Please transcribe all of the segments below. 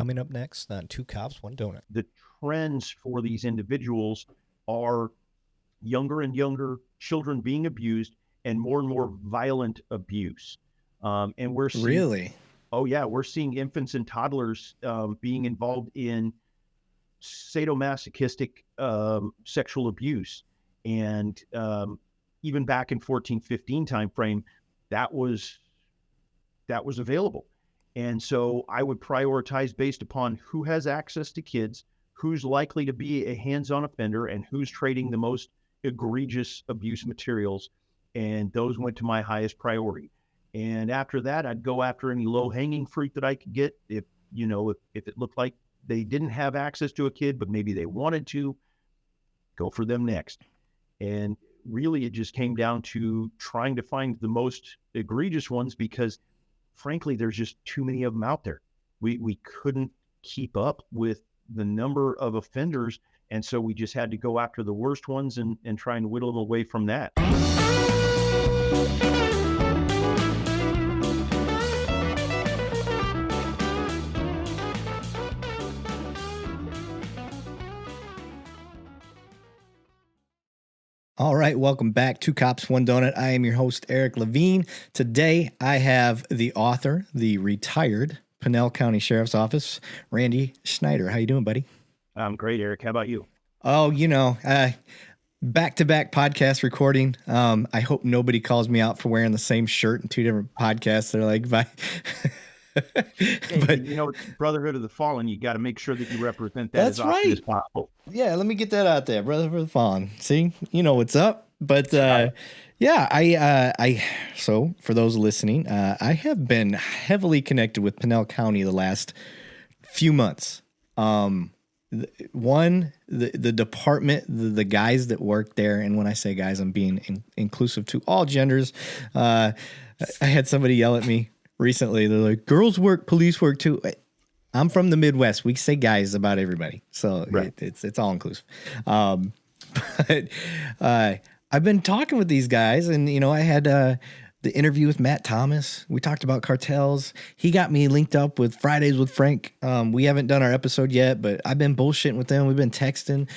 coming up next on Two Cops, One Donut. The trends for these individuals are younger and younger children being abused and more violent abuse. And we're seeing, Really? Oh yeah, we're seeing infants and toddlers being involved in sadomasochistic sexual abuse. And even back in 14-15 timeframe, that was available. And so I would prioritize based upon who has access to kids, who's likely to be a hands-on offender, and who's trading the most egregious abuse materials. And those went to my highest priority. And after that, I'd go after any low-hanging fruit that I could get. If it looked like they didn't have access to a kid, but maybe they wanted to, go for them next. And really, it just came down to trying to find the most egregious ones because, frankly, there's just too many of them out there. We couldn't keep up with the number of offenders, and so we just had to go after the worst ones and try and whittle them away from that. All right, welcome back to Cops One Donut. I am your host, Eric Levine. Today, I have the author, the retired Pinal County Sheriff's Office, Randy Schneider. How you doing, buddy? I'm great, Eric. How about you? Oh, back-to-back podcast recording. I hope nobody calls me out for wearing the same shirt in two different podcasts. They're like, bye. But it's Brotherhood of the Fallen. You got to make sure that you represent that as often as possible. Yeah, let me get that out there, Brotherhood of the Fallen. See, you know what's up. But so for those listening, I have been heavily connected with Pinal County the last few months. The department, the guys that work there, and when I say guys, I'm being inclusive to all genders. I had somebody yell at me recently. They're like, girls work, police work too. I'm from the Midwest. We say guys about everybody. So right. It's all inclusive. But I've been talking with these guys, and, I had the interview with Matt Thomas. We talked about cartels. He got me linked up with Fridays with Frank. We haven't done our episode yet, but I've been bullshitting with them. We've been texting.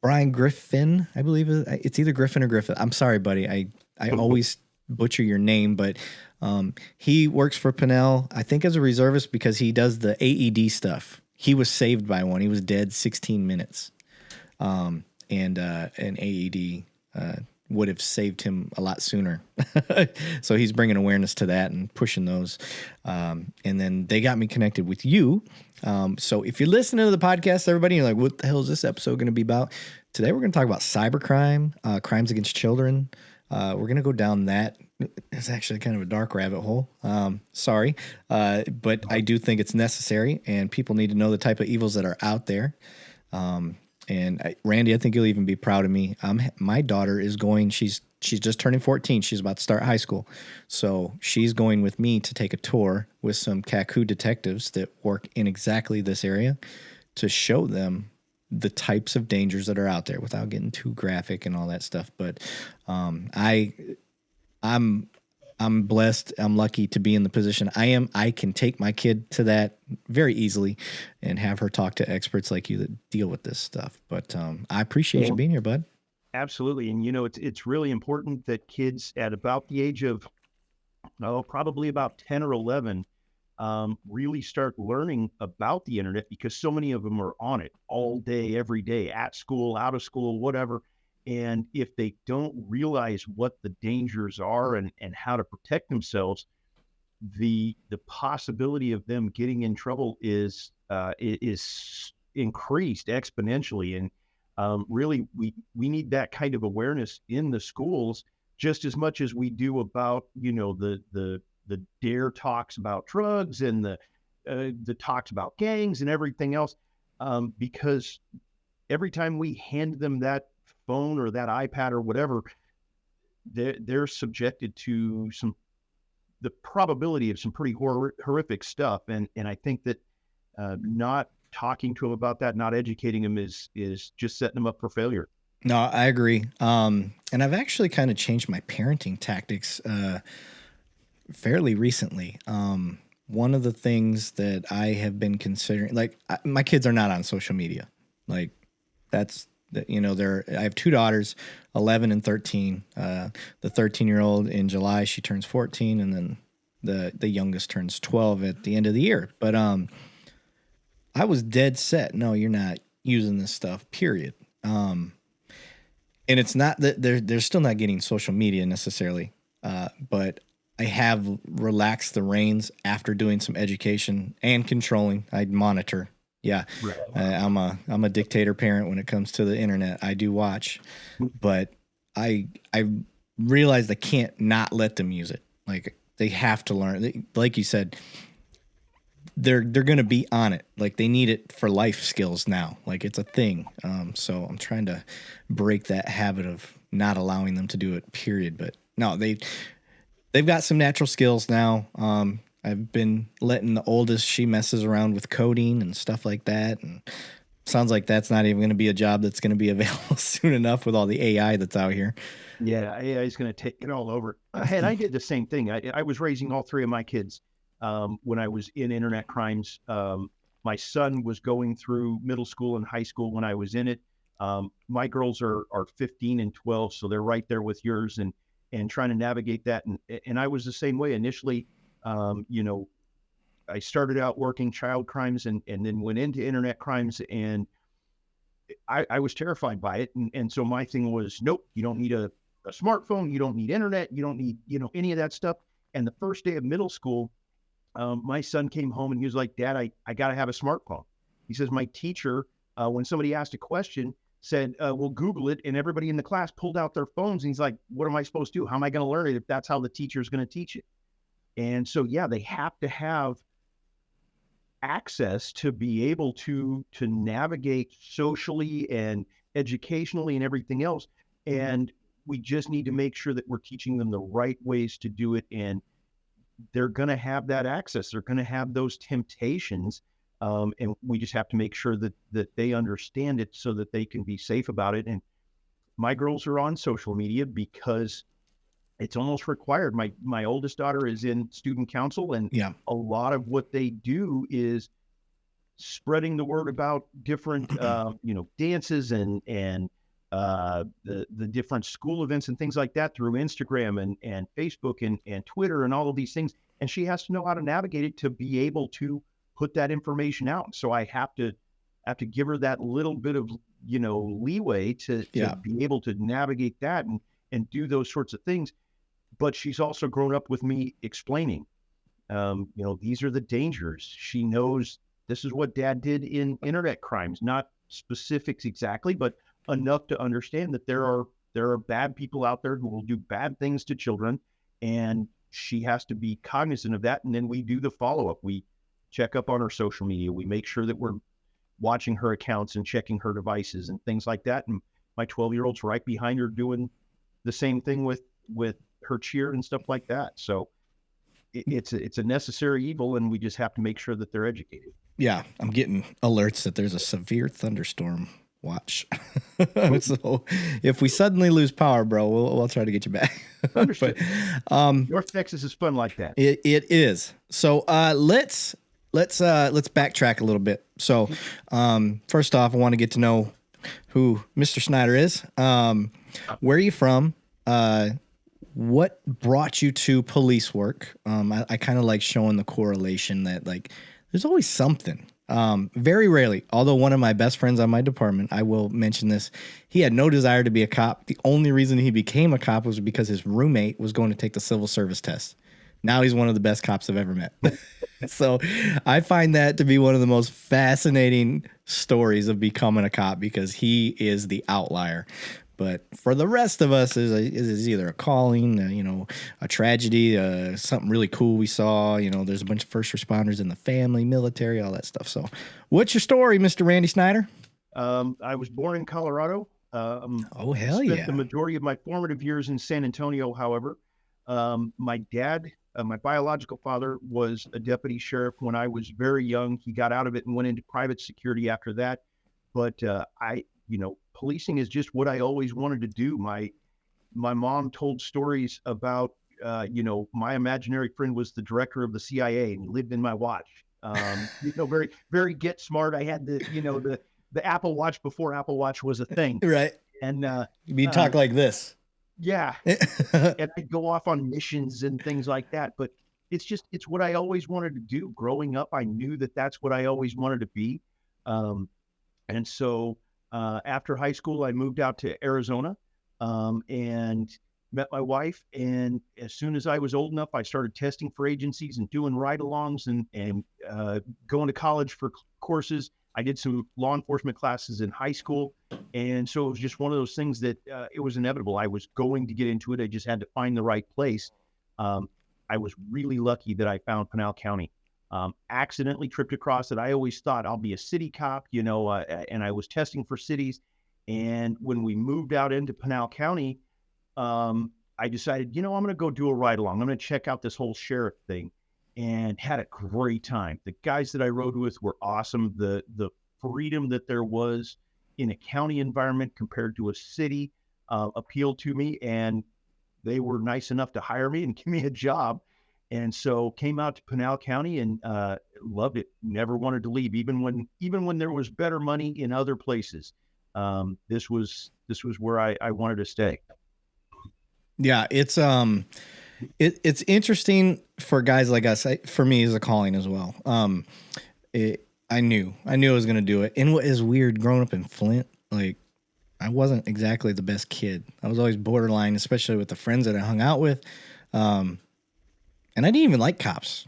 Brian Griffin, I believe it's either Griffin or Griffith. I'm sorry, buddy. I always butcher your name, but he works for Pinal, I think as a reservist, because he does the AED stuff. He was saved by one. He was dead 16 minutes. And an AED would have saved him a lot sooner. So he's bringing awareness to that and pushing those. And then they got me connected with you. So if you're listening to the podcast, everybody, you're like, what the hell is this episode going to be about? Today, we're going to talk about cybercrime, crimes against children. We're going to go down that. It's actually kind of a dark rabbit hole. Sorry. But I do think it's necessary, and people need to know the type of evils that are out there. Randy, I think you'll even be proud of me. My daughter is going, she's just turning 14. She's about to start high school. So she's going with me to take a tour with some CACU detectives that work in exactly this area to show them the types of dangers that are out there without getting too graphic and all that stuff. But I'm blessed. I'm lucky to be in the position I am. I can take my kid to that very easily and have her talk to experts like you that deal with this stuff. But I appreciate you being here, bud. Absolutely. And, it's really important that kids at about the age of, probably about 10 or 11, really start learning about the internet, because so many of them are on it all day, every day, at school, out of school, whatever. And if they don't realize what the dangers are and how to protect themselves, the possibility of them getting in trouble is increased exponentially. And really, we need that kind of awareness in the schools just as much as we do about, the DARE talks about drugs and the talks about gangs and everything else, because every time we hand them that phone or that iPad or whatever, they're subjected to the probability of some pretty horrific stuff. And I think that not talking to them about that, not educating them is just setting them up for failure. No, I agree. And I've actually kind of changed my parenting tactics fairly recently. one of the things that I have been considering, like my kids are not on social media. Like that's, you know, I have two daughters, 11 and 13. The 13-year-old in July, she turns 14, and then the youngest turns 12 at the end of the year. But I was dead set. No, you're not using this stuff, period. And it's not that they're still not getting social media necessarily. But I have relaxed the reins after doing some education and controlling. I monitor. Yeah. Right. I'm a dictator parent when it comes to the internet. I do watch, but I realized I can't not let them use it. Like they have to learn. Like you said, they're going to be on it. Like they need it for life skills now. Like it's a thing. So I'm trying to break that habit of not allowing them to do it, period. But no, they've got some natural skills now. I've been letting the oldest, she messes around with coding and stuff like that. And sounds like that's not even going to be a job that's going to be available soon enough with all the AI that's out here. Yeah, AI is going to take it all over. And I did the same thing. I was raising all three of my kids when I was in internet crimes. My son was going through middle school and high school when I was in it. My girls are 15 and 12, so they're right there with yours and trying to navigate that. And I was the same way initially. You know, I started out working child crimes and then went into internet crimes, and I was terrified by it. And so my thing was, nope, you don't need a smartphone. You don't need internet. You don't need, any of that stuff. And the first day of middle school, my son came home and he was like, Dad, I got to have a smartphone. He says, my teacher, when somebody asked a question, said, well, Google it. And everybody in the class pulled out their phones. And he's like, what am I supposed to do? How am I going to learn it if that's how the teacher is going to teach it? And so, yeah, they have to have access to be able to navigate socially and educationally and everything else. And we just need to make sure that we're teaching them the right ways to do it. And they're going to have that access. They're going to have those temptations. And we just have to make sure that they understand it so that they can be safe about it. And my girls are on social media because it's almost required. My oldest daughter is in student council, and a lot of what they do is spreading the word about different, dances and the different school events and things like that through Instagram and Facebook and Twitter and all of these things. And she has to know how to navigate it to be able to put that information out. So I have to give her that little bit of, leeway to be able to navigate that and do those sorts of things. But she's also grown up with me explaining, these are the dangers. She knows this is what Dad did in internet crimes, not specifics exactly, but enough to understand that there are bad people out there who will do bad things to children, and she has to be cognizant of that. And then we do the follow-up. We check up on her social media. We make sure that we're watching her accounts and checking her devices and things like that. And my 12-year-old's right behind her doing the same thing with her cheer and stuff like that. So it's a necessary evil, and we just have to make sure that they're educated. Yeah, I'm getting alerts that there's a severe thunderstorm watch. So if we suddenly lose power, bro, we'll try to get you back. Understood. But, North Texas is fun like that. It is. So let's backtrack a little bit. So first off, I want to get to know who Mr. Snyder is. Where are you from? What brought you to police work? I kind of like showing the correlation that like there's always something. Very rarely, although one of my best friends on my department, I will mention this, he had no desire to be a cop. The only reason he became a cop was because his roommate was going to take the civil service test. Now he's one of the best cops I've ever met. So I find that to be one of the most fascinating stories of becoming a cop because he is the outlier. But for the rest of us, is either a calling, a tragedy, something really cool we saw. There's a bunch of first responders in the family, military, all that stuff. So what's your story, Mr. Randy Snyder? I was born in Colorado. Oh, hell yeah. Spent the majority of my formative years in San Antonio, however. My dad, my biological father, was a deputy sheriff when I was very young. He got out of it and went into private security after that. But policing is just what I always wanted to do. My mom told stories about my imaginary friend was the director of the CIA and he lived in my watch. Very, very get smart. I had the Apple Watch before Apple Watch was a thing. Right. And You talk like this. yeah. And I'd go off on missions and things like that. But it's what I always wanted to do. Growing up, I knew that that's what I always wanted to be. And so after high school, I moved out to Arizona and met my wife. And as soon as I was old enough, I started testing for agencies and doing ride-alongs and going to college for courses. I did some law enforcement classes in high school. And so it was just one of those things that it was inevitable. I was going to get into it. I just had to find the right place. I was really lucky that I found Pinal County. Accidentally tripped across it. I always thought I'll be a city cop, and I was testing for cities. And when we moved out into Pinal County, I decided, I'm going to go do a ride along. I'm going to check out this whole sheriff thing, and had a great time. The guys that I rode with were awesome. The freedom that there was in a county environment compared to a city appealed to me, and they were nice enough to hire me and give me a job. And so came out to Pinal County and loved it. Never wanted to leave, even when there was better money in other places. This was where I wanted to stay. Yeah, it's interesting for guys like us. For me, as a calling as well. I knew I was going to do it. And what is weird, growing up in Flint, like I wasn't exactly the best kid. I was always borderline, especially with the friends that I hung out with. And I didn't even like cops.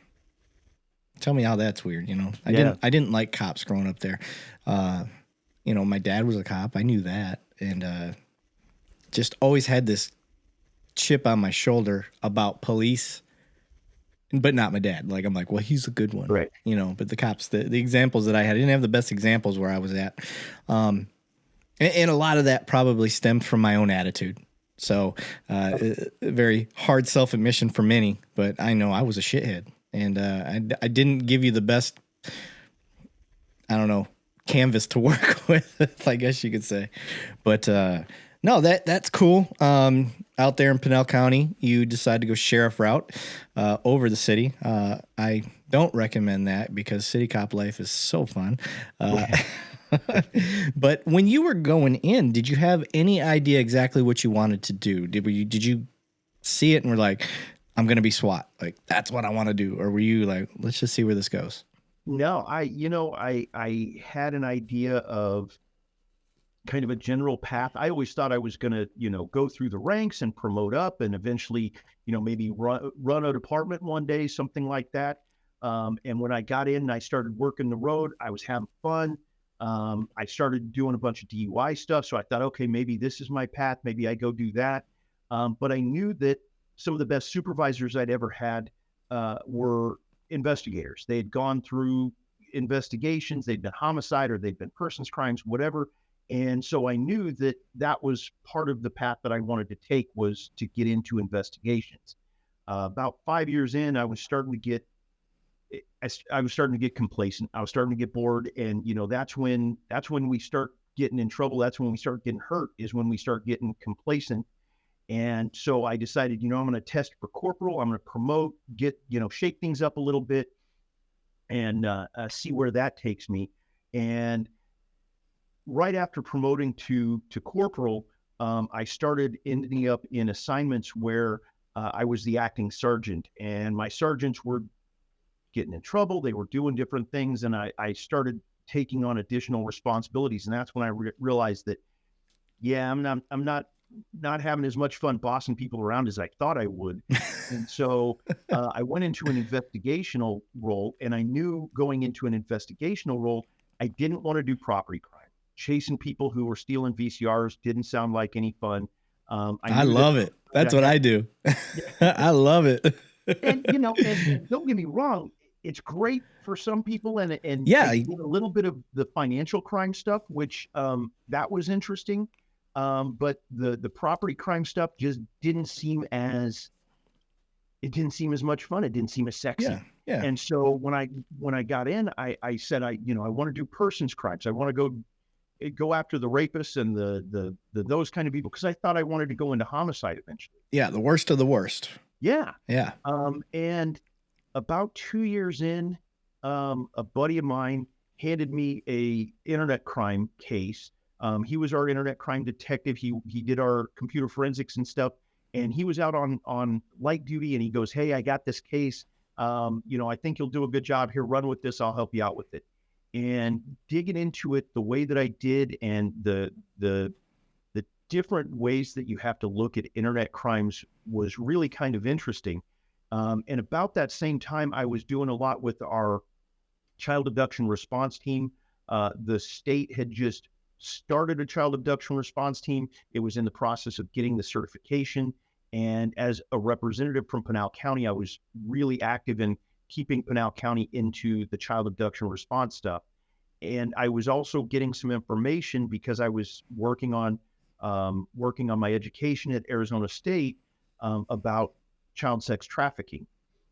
Tell me how that's weird, I didn't like cops growing up there. My dad was a cop. I knew that. And just always had this chip on my shoulder about police, but not my dad. Like, I'm like, well, he's a good one. Right. But the cops, the examples that I had, I didn't have the best examples where I was at. And a lot of that probably stemmed from my own attitude. So very hard self-admission for many, but I know I was a shithead, and I didn't give you the best, I don't know, canvas to work with, I guess you could say. But no, that's cool. Out there in Pinal County, you decide to go sheriff route over the city. I don't recommend that because city cop life is so fun. But when you were going in, did you have any idea exactly what you wanted to do? Did you see it and were like, I'm going to be SWAT? Like, that's what I want to do. Or were you like, let's just see where this goes? No, I had an idea of kind of a general path. I always thought I was going to, go through the ranks and promote up and eventually, maybe run a department one day, something like that. And when I got in and I started working the road, I was having fun. I started doing a bunch of DUI stuff. So I thought, okay, maybe this is my path. Maybe I go do that. But I knew that some of the best supervisors I'd ever had were investigators. They had gone through investigations. They'd been homicide or they'd been persons crimes, whatever. And so I knew that that was part of the path that I wanted to take, was to get into investigations. About 5 years in, I was starting to get complacent. I was starting to get bored. And, that's when we start getting in trouble. That's when we start getting hurt, is when we start getting complacent. And so I decided, I'm going to test for corporal. I'm going to promote, shake things up a little bit and see where that takes me. And right after promoting to corporal, I started ending up in assignments where I was the acting sergeant, and my sergeants were getting in trouble. They were doing different things. And I started taking on additional responsibilities. And that's when I realized that, I'm not having as much fun bossing people around as I thought I would. And so I went into an investigational role, and I knew going into an investigational role, I didn't want to do property crime. Chasing people who were stealing VCRs didn't sound like any fun. I love it. That's what I do. I love it. And, and don't get me wrong, it's great for some people, and yeah, a little bit of the financial crime stuff, which that was interesting. But the property crime stuff just didn't seem as much fun. It didn't seem as sexy. Yeah. And so when I got in, I said, I want to do persons crimes. I want to go after the rapists and the those kind of people, because I thought I wanted to go into homicide eventually. Yeah, the worst of the worst. Yeah. Yeah. And about 2 years in, a buddy of mine handed me a internet crime case. He was our internet crime detective. He did our computer forensics and stuff, and he was out on light duty. And he goes, "Hey, I got this case. I think you'll do a good job here. Run with this. I'll help you out with it." And digging into it the way that I did, and the different ways that you have to look at internet crimes was really kind of interesting. And about that same time, I was doing a lot with our child abduction response team. The state had just started a child abduction response team. It was in the process of getting the certification. And as a representative from Pinal County, I was really active in keeping Pinal County into the child abduction response stuff. And I was also getting some information because I was working on my education at Arizona State about child sex trafficking.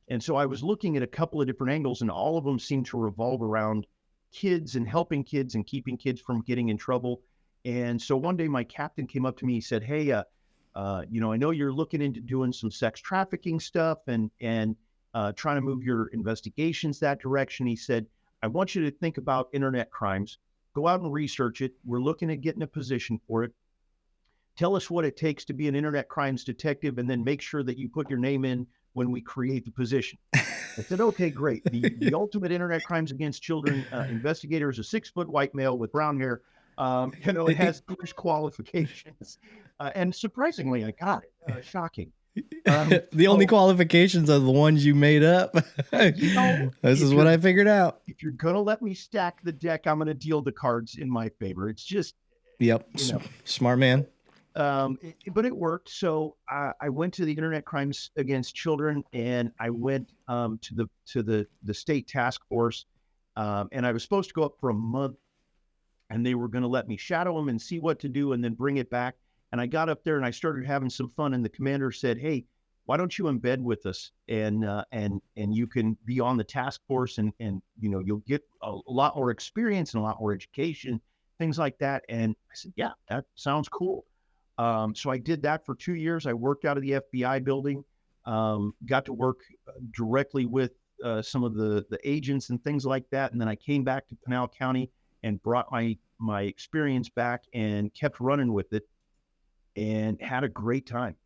And so I was looking at a couple of different angles, and all of them seemed to revolve around kids and helping kids and keeping kids from getting in trouble. And so one day my captain came up to me, he said, "Hey, I know you're looking into doing some sex trafficking stuff and trying to move your investigations that direction." He said, "I want you to think about internet crimes, go out and research it. We're looking at getting a position for it. Tell us what it takes to be an internet crimes detective, and then make sure that you put your name in when we create the position." I said, "Okay, great. The ultimate internet crimes against children investigator is a 6-foot white male with brown hair. It has British qualifications." And surprisingly, I got it. Shocking. The only qualifications are the ones you made up. This is what I figured out. If you're going to let me stack the deck, I'm going to deal the cards in my favor. It's just, yep. Smart man. But it worked. So I went to the internet crimes against children, and I went to the state task force, and I was supposed to go up for a month, and they were going to let me shadow them and see what to do, and then bring it back. And I got up there and I started having some fun. And the commander said, "Hey, why don't you embed with us, and you can be on the task force, and you'll get a lot more experience and a lot more education, things like that." And I said, "Yeah, that sounds cool." So I did that for 2 years. I worked out of the FBI building, got to work directly with some of the agents and things like that. And then I came back to Pinal County and brought my experience back and kept running with it, and had a great time.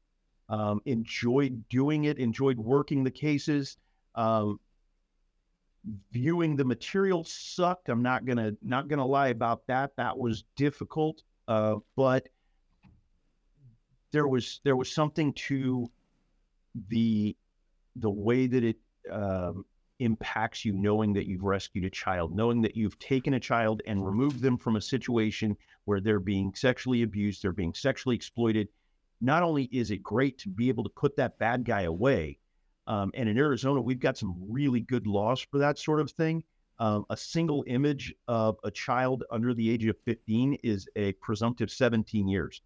Enjoyed doing it, enjoyed working the cases. Viewing the material sucked. I'm not gonna lie about that. That was difficult. But there was something to the way that it impacts you, knowing that you've rescued a child, knowing that you've taken a child and removed them from a situation where they're being sexually abused, they're being sexually exploited. Not only is it great to be able to put that bad guy away, and in Arizona, we've got some really good laws for that sort of thing. A single image of a child under the age of 15 is a presumptive 17 years.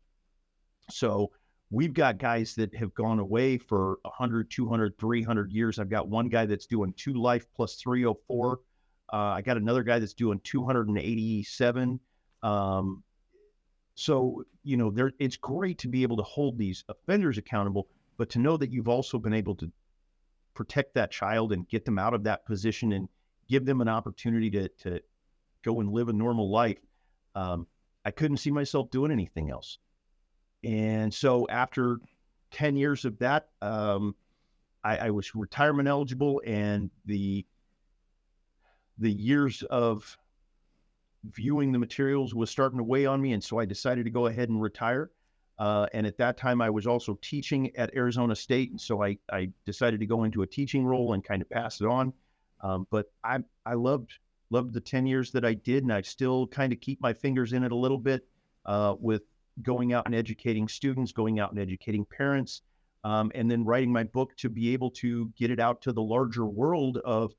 So we've got guys that have gone away for 100, 200, 300 years. I've got one guy that's doing 2 life plus 304. I got another guy that's doing 287. So, it's great to be able to hold these offenders accountable, but to know that you've also been able to protect that child and get them out of that position and give them an opportunity to go and live a normal life. I couldn't see myself doing anything else. And so after 10 years of that, I was retirement eligible, and the years of viewing the materials was starting to weigh on me. And so I decided to go ahead and retire. And at that time, I was also teaching at Arizona State. And so I decided to go into a teaching role and kind of pass it on. But I loved the 10 years that I did. And I still kind of keep my fingers in it a little bit with going out and educating students, going out and educating parents, and then writing my book to be able to get it out to the larger world of,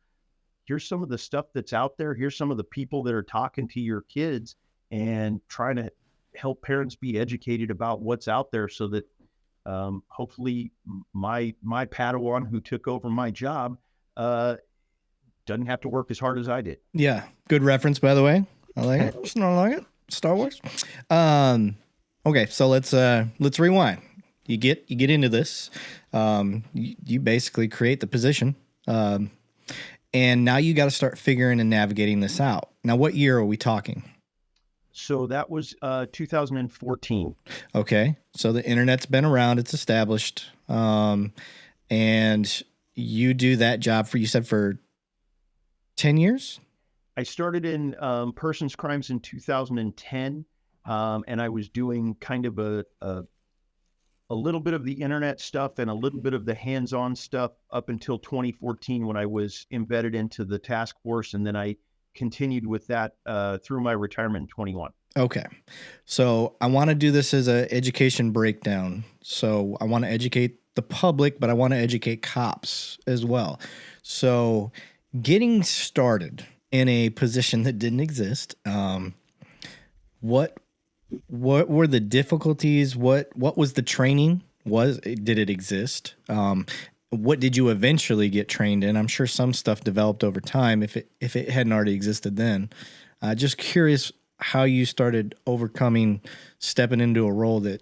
here's some of the stuff that's out there. Here's some of the people that are talking to your kids, and trying to help parents be educated about what's out there, so that hopefully my Padawan who took over my job doesn't have to work as hard as I did. Yeah. Good reference, by the way. I like it. I like it. Star Wars. Okay, so let's rewind. you get into this. You basically create the position, and now you got to start figuring and navigating this out. Now, what year are we talking? So that was 2014. Okay, so the internet's been around; it's established, and you do that job for, you said, for 10 years. I started in persons crimes in 2010, and I was doing kind of a little bit of the internet stuff and a little bit of the hands-on stuff up until 2014 when I was embedded into the task force, and then I continued with that through my retirement in 21. Okay, so I want to do this as an education breakdown. So I want to educate the public, but I want to educate cops as well. So getting started in a position that didn't exist, what were the difficulties? What was the training? Did it exist? What did you eventually get trained in? I'm sure some stuff developed over time if it hadn't already existed then. Just curious how you started overcoming stepping into a role that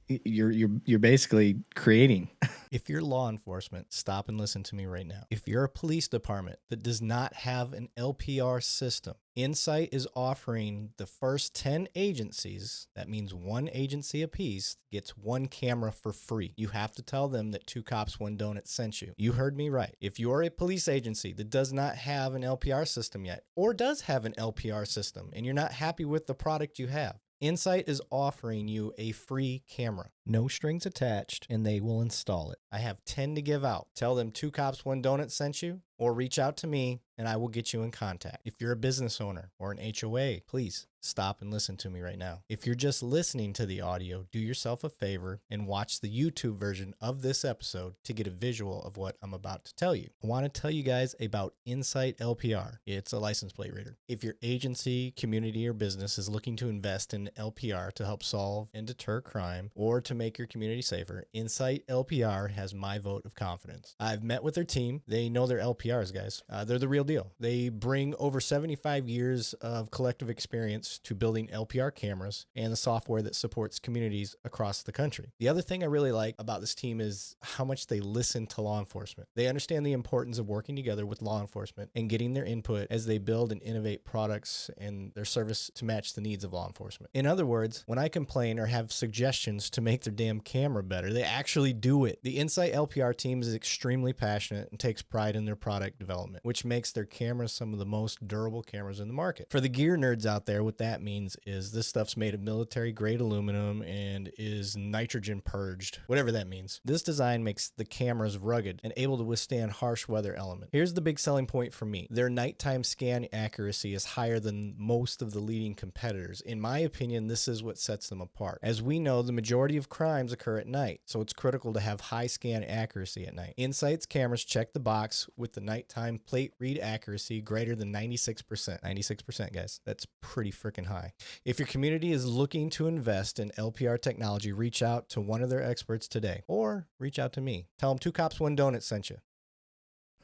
you're basically creating. If you're law enforcement, stop and listen to me right now. If you're a police department that does not have an LPR system, Insight is offering the first 10 agencies, that means one agency apiece, gets one camera for free. You have to tell them that Two Cops, One Donut sent you. You heard me right. If you're a police agency that does not have an LPR system yet, or does have an LPR system, and you're not happy with the product you have, Insight is offering you a free camera. No strings attached, and they will install it. I have 10 to give out. Tell them Two Cops, One Donut sent you, or reach out to me, and I will get you in contact. If you're a business owner or an HOA, please stop and listen to me right now. If you're just listening to the audio, do yourself a favor and watch the YouTube version of this episode to get a visual of what I'm about to tell you. I want to tell you guys about Insight LPR. It's a license plate reader. If your agency, community, or business is looking to invest in LPR to help solve and deter crime or to make your community safer, Insight LPR has my vote of confidence. I've met with their team. They know their LPRs, guys. They're the real deal. They bring over 75 years of collective experience to building LPR cameras and the software that supports communities across the country. The other thing I really like about this team is how much they listen to law enforcement. They understand the importance of working together with law enforcement and getting their input as they build and innovate products and their service to match the needs of law enforcement. In other words, when I complain or have suggestions to make their damn camera better, they actually do it. The Insight LPR team is extremely passionate and takes pride in their product development, which makes their cameras some of the most durable cameras in the market. For the gear nerds out there, what that means is this stuff's made of military grade aluminum and is nitrogen purged, whatever that means. This design makes the cameras rugged and able to withstand harsh weather elements. Here's the big selling point for me. Their nighttime scan accuracy is higher than most of the leading competitors. In my opinion, this is what sets them apart. As we know, the majority of crimes occur at night, so it's critical to have high scan accuracy at night. Insight's cameras check the box with the nighttime plate read accuracy greater than 96%. 96%, guys. That's pretty freaking high. If your community is looking to invest in LPR technology, reach out to one of their experts today, or reach out to me. Tell them Two Cops, One Donut sent you.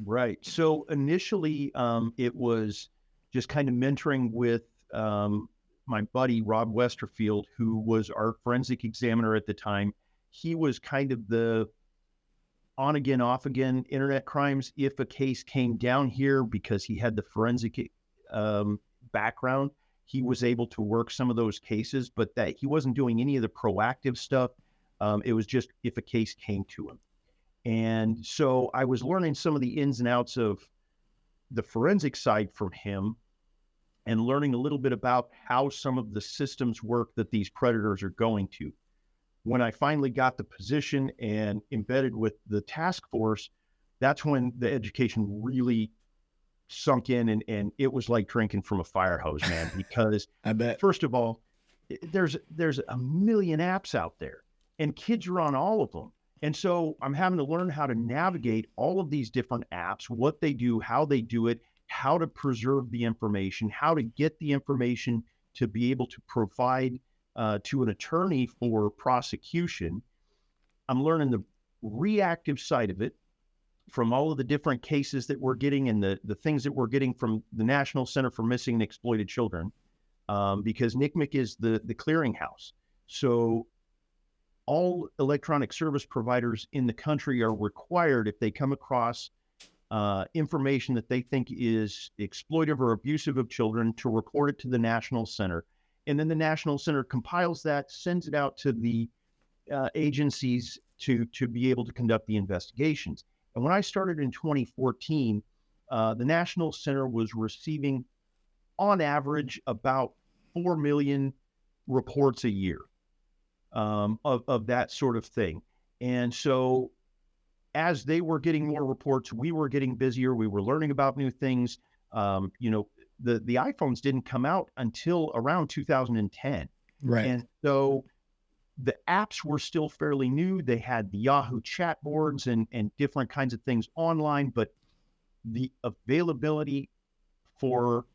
Right. So initially, it was just kind of mentoring with my buddy, Rob Westerfield, who was our forensic examiner at the time. He was kind of the on again, off again internet crimes. If a case came down here because he had the forensic background, he was able to work some of those cases, but that he wasn't doing any of the proactive stuff. It was just if a case came to him. And so I was learning some of the ins and outs of the forensic side from him and learning a little bit about how some of the systems work that these predators are going to. When I finally got the position and embedded with the task force, that's when the education really sunk in, and it was like drinking from a fire hose, man, because I bet. first of all, there's a million apps out there and kids are on all of them. And so I'm having to learn how to navigate all of these different apps, what they do, how they do it, how to preserve the information, how to get the information to be able to provide to an attorney for prosecution. I'm learning the reactive side of it from all of the different cases that we're getting and the things that we're getting from the National Center for Missing and Exploited Children, because NCMEC is the clearinghouse. So all electronic service providers in the country are required, if they come across information that they think is exploitive or abusive of children, to report it to the National Center. And then the National Center compiles that, sends it out to the agencies to be able to conduct the investigations. And when I started in 2014, the National Center was receiving, on average, about 4 million reports a year of that sort of thing. And so as they were getting more reports, we were getting busier. We were learning about new things. The iPhones didn't come out until around 2010. Right. And so the apps were still fairly new. They had the Yahoo chat boards and different kinds of things online, but the availability for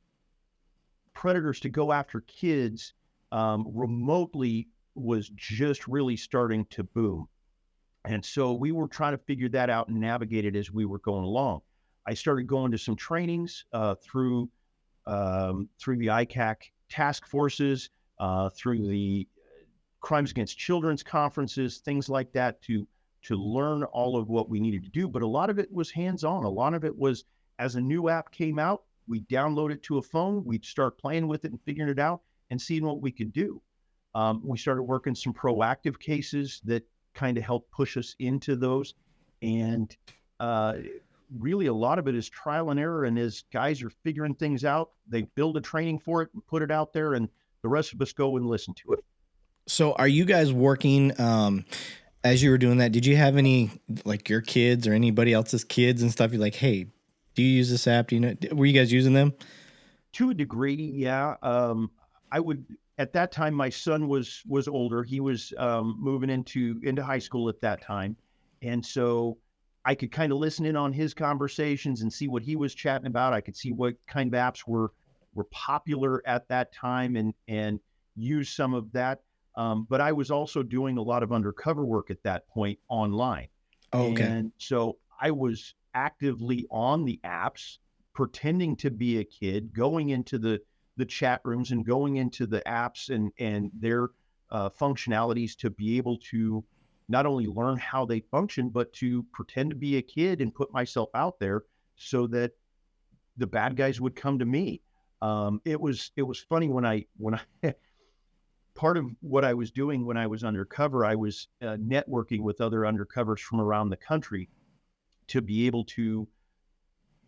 predators to go after kids remotely was just really starting to boom. And so we were trying to figure that out and navigate it as we were going along. I started going to some trainings through the ICAC task forces, through the Crimes Against Children's conferences, things like that, to learn all of what we needed to do. But a lot of it was hands-on. A lot of it was, as a new app came out, we'd download it to a phone, we'd start playing with it and figuring it out and seeing what we could do. We started working some proactive cases that kind of helped push us into those. And really a lot of it is trial and error. And as guys are figuring things out, they build a training for it and put it out there, and the rest of us go and listen to it. So are you guys working, as you were doing that, did you have any, like your kids or anybody else's kids and stuff? You're like, hey, do you use this app? Do you know, were you guys using them? To a degree, yeah. I would, at that time, my son was older. He was moving into high school at that time. And so I could kind of listen in on his conversations and see what he was chatting about. I could see what kind of apps were popular at that time and use some of that. But I was also doing a lot of undercover work at that point online. Oh, okay. And so I was actively on the apps, pretending to be a kid, going into the chat rooms and going into the apps and their functionalities to be able to not only learn how they function, but to pretend to be a kid and put myself out there so that the bad guys would come to me. It was funny when I part of what I was doing when I was undercover, I was networking with other undercovers from around the country to be able to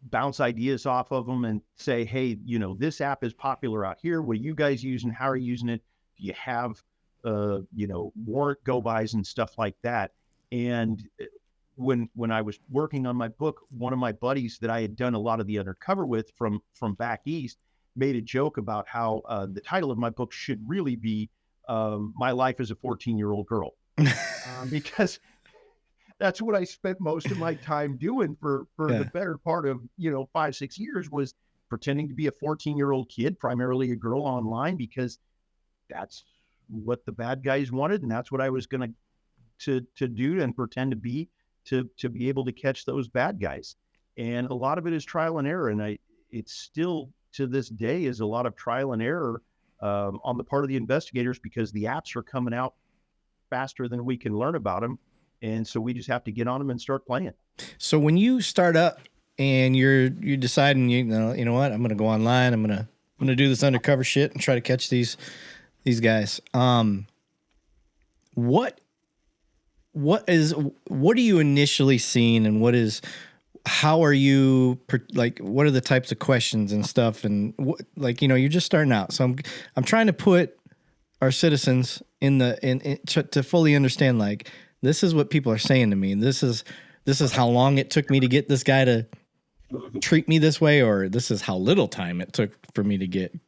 bounce ideas off of them and say, hey, this app is popular out here. What are you guys using? How are you using it? Do you have, warrant go-bys and stuff like that? And when I was working on my book, one of my buddies that I had done a lot of the undercover with from back east made a joke about how the title of my book should really be My Life as a 14-Year-Old Girl. Because that's what I spent most of my time doing for the better part of, 5-6 years, was pretending to be a 14-year-old kid, primarily a girl, online, because that's what the bad guys wanted. And that's what I was going to do and pretend to be able to catch those bad guys. And a lot of it is trial and error. And it's still to this day is a lot of trial and error on the part of the investigators, because the apps are coming out faster than we can learn about them. And so we just have to get on them and start playing. So when you start up and you're deciding, you know what, I'm going to go online. I'm going to do this undercover shit and try to catch these guys. What are you initially seeing, and how are you, like, what are the types of questions and stuff? And you're just starting out. So I'm trying to put our citizens to fully understand, like, this is what people are saying to me. This is how long it took me to get this guy to treat me this way, or this is how little time it took for me to get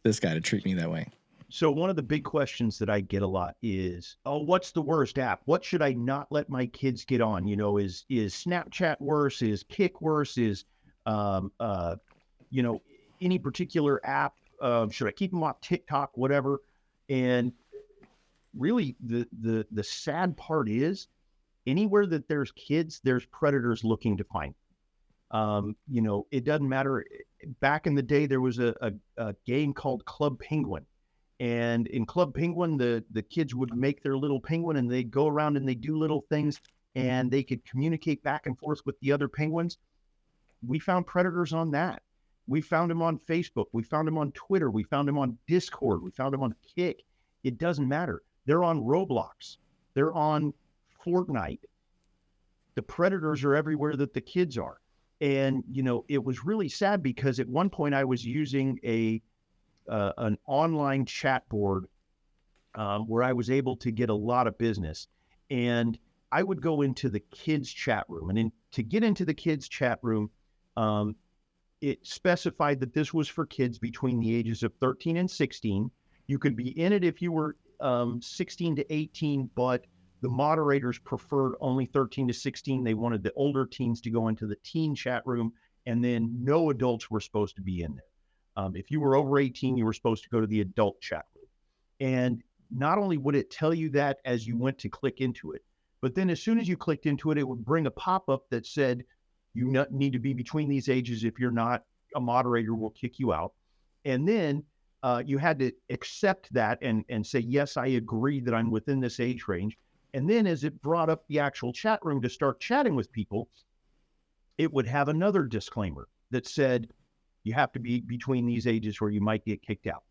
this guy to treat me that way. So one of the big questions that I get a lot is, what's the worst app? What should I not let my kids get on? Is Snapchat worse? Is Kick worse? Is, any particular app? Should I keep them off TikTok, whatever? And really the sad part is, anywhere that there's kids, there's predators looking to find. It doesn't matter. Back in the day, there was a game called Club Penguin. And in Club Penguin, the kids would make their little penguin and they'd go around and they do little things and they could communicate back and forth with the other penguins. We found predators on that. We found them on Facebook. We found them on Twitter. We found them on Discord. We found them on Kick. It doesn't matter. They're on Roblox. They're on Fortnite. The predators are everywhere that the kids are. And, it was really sad because at one point I was using an online chat board where I was able to get a lot of business. And I would go into the kids chat room. And to get into the kids chat room, it specified that this was for kids between the ages of 13 and 16. You could be in it if you were 16 to 18, but the moderators preferred only 13 to 16. They wanted the older teens to go into the teen chat room, and then no adults were supposed to be in there. If you were over 18, you were supposed to go to the adult chat room. And not only would it tell you that as you went to click into it, but then as soon as you clicked into it, it would bring a pop-up that said, you need to be between these ages. If you're not, a moderator will kick you out. And then you had to accept that and say, yes, I agree that I'm within this age range. And then as it brought up the actual chat room to start chatting with people, it would have another disclaimer that said, you have to be between these ages or you might get kicked out.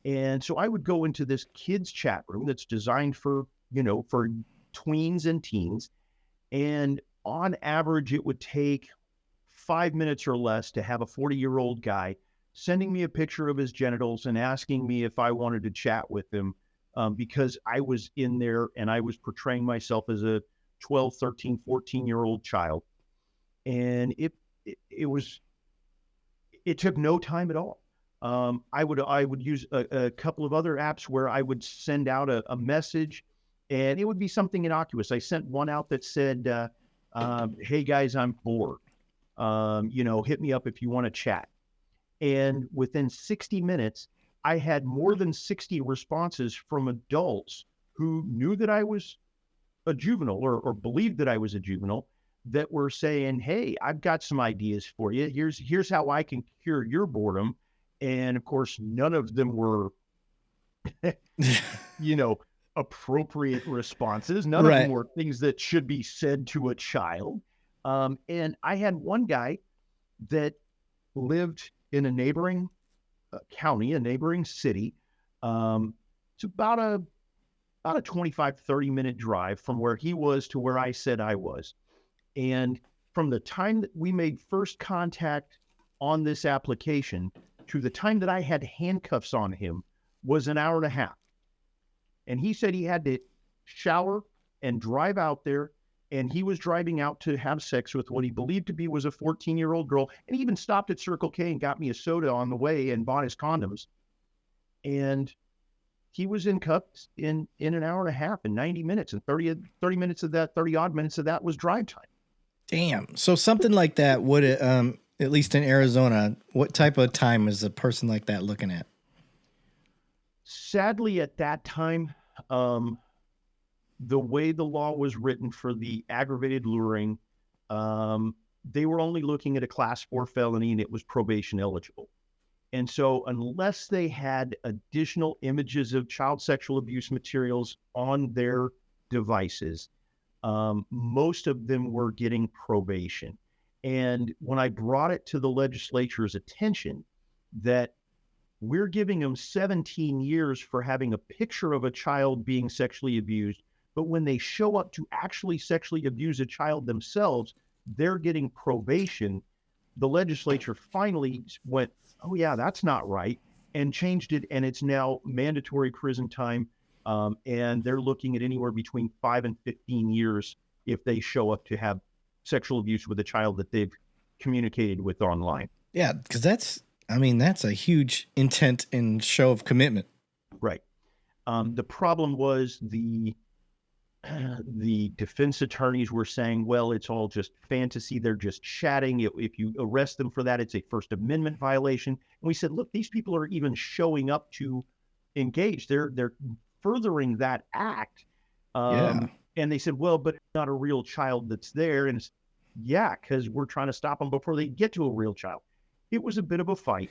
And so I would go into this kids chat room that's designed for tweens and teens. And on average, it would take 5 minutes or less to have a 40-year-old guy sending me a picture of his genitals and asking me if I wanted to chat with him because I was in there and I was portraying myself as a 12, 13, 14-year-old child. And it took no time at all. I would use a couple of other apps where I would send out a message, and it would be something innocuous. I sent one out that said, hey guys, I'm bored. Hit me up if you want to chat. And within 60 minutes, I had more than 60 responses from adults who knew that I was a juvenile or believed that I was a juvenile that were saying, hey, I've got some ideas for you. Here's how I can cure your boredom. And of course, none of them were, appropriate responses. None of them were things that should be said to a child. And I had one guy that lived in a neighboring county, a neighboring city. It's about a 25, 30-minute drive from where he was to where I said I was. And from the time that we made first contact on this application to the time that I had handcuffs on him was an hour and a half. And he said he had to shower and drive out there. And he was driving out to have sex with what he believed to be was a 14-year-old girl. And he even stopped at Circle K and got me a soda on the way and bought his condoms. And he was in cuffs in an hour and a half and 90 minutes. And 30 minutes of that, 30 odd minutes of that was drive time. Damn. So something like that would, at least in Arizona, what type of time is a person like that looking at? Sadly, at that time, the way the law was written for the aggravated luring, they were only looking at a class 4 felony and it was probation eligible. And so unless they had additional images of child sexual abuse materials on their devices, most of them were getting probation. And when I brought it to the legislature's attention that we're giving them 17 years for having a picture of a child being sexually abused, but when they show up to actually sexually abuse a child themselves, they're getting probation. The legislature finally went, oh yeah, that's not right, and changed it. And it's now mandatory prison time. And they're looking at anywhere between 5 and 15 years if they show up to have sexual abuse with a child that they've communicated with online. Yeah, because that's a huge intent and show of commitment. Right. The problem was the defense attorneys were saying, well, it's all just fantasy. They're just chatting. If you arrest them for that, it's a First Amendment violation. And we said, look, these people are even showing up to engage. They're furthering that act. And they said, well, but it's not a real child that's there. And it's, yeah, because we're trying to stop them before they get to a real child. It was a bit of a fight.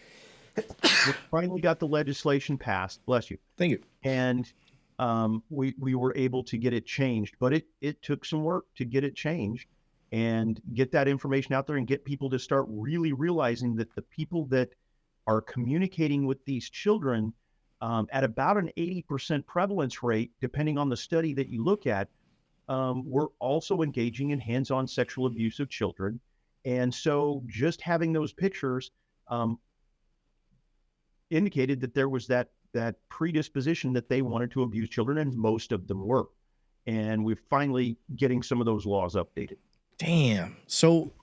We finally got the legislation passed. Bless you. Thank you. And we were able to get it changed, but it took some work to get it changed and get that information out there and get people to start really realizing that the people that are communicating with these children at about an 80% prevalence rate, depending on the study that you look at, were also engaging in hands-on sexual abuse of children. And so just having those pictures indicated that there was that predisposition that they wanted to abuse children, and most of them were. And we're finally getting some of those laws updated. Damn. So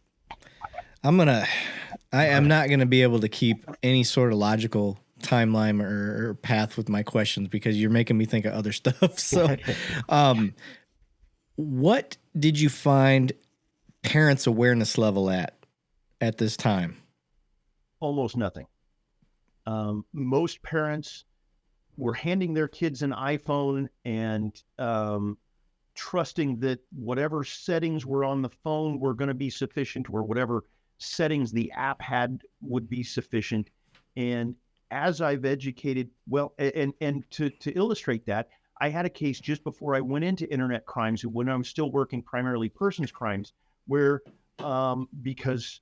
I am not gonna be able to keep any sort of logical timeline or path with my questions because you're making me think of other stuff. So, what did you find parents' awareness level at this time? Almost nothing. Most parents were handing their kids an iPhone and trusting that whatever settings were on the phone were going to be sufficient, or whatever settings the app had would be sufficient. And as I've educated, well, and to illustrate that, I had a case just before I went into internet crimes when I was still working primarily persons crimes, where because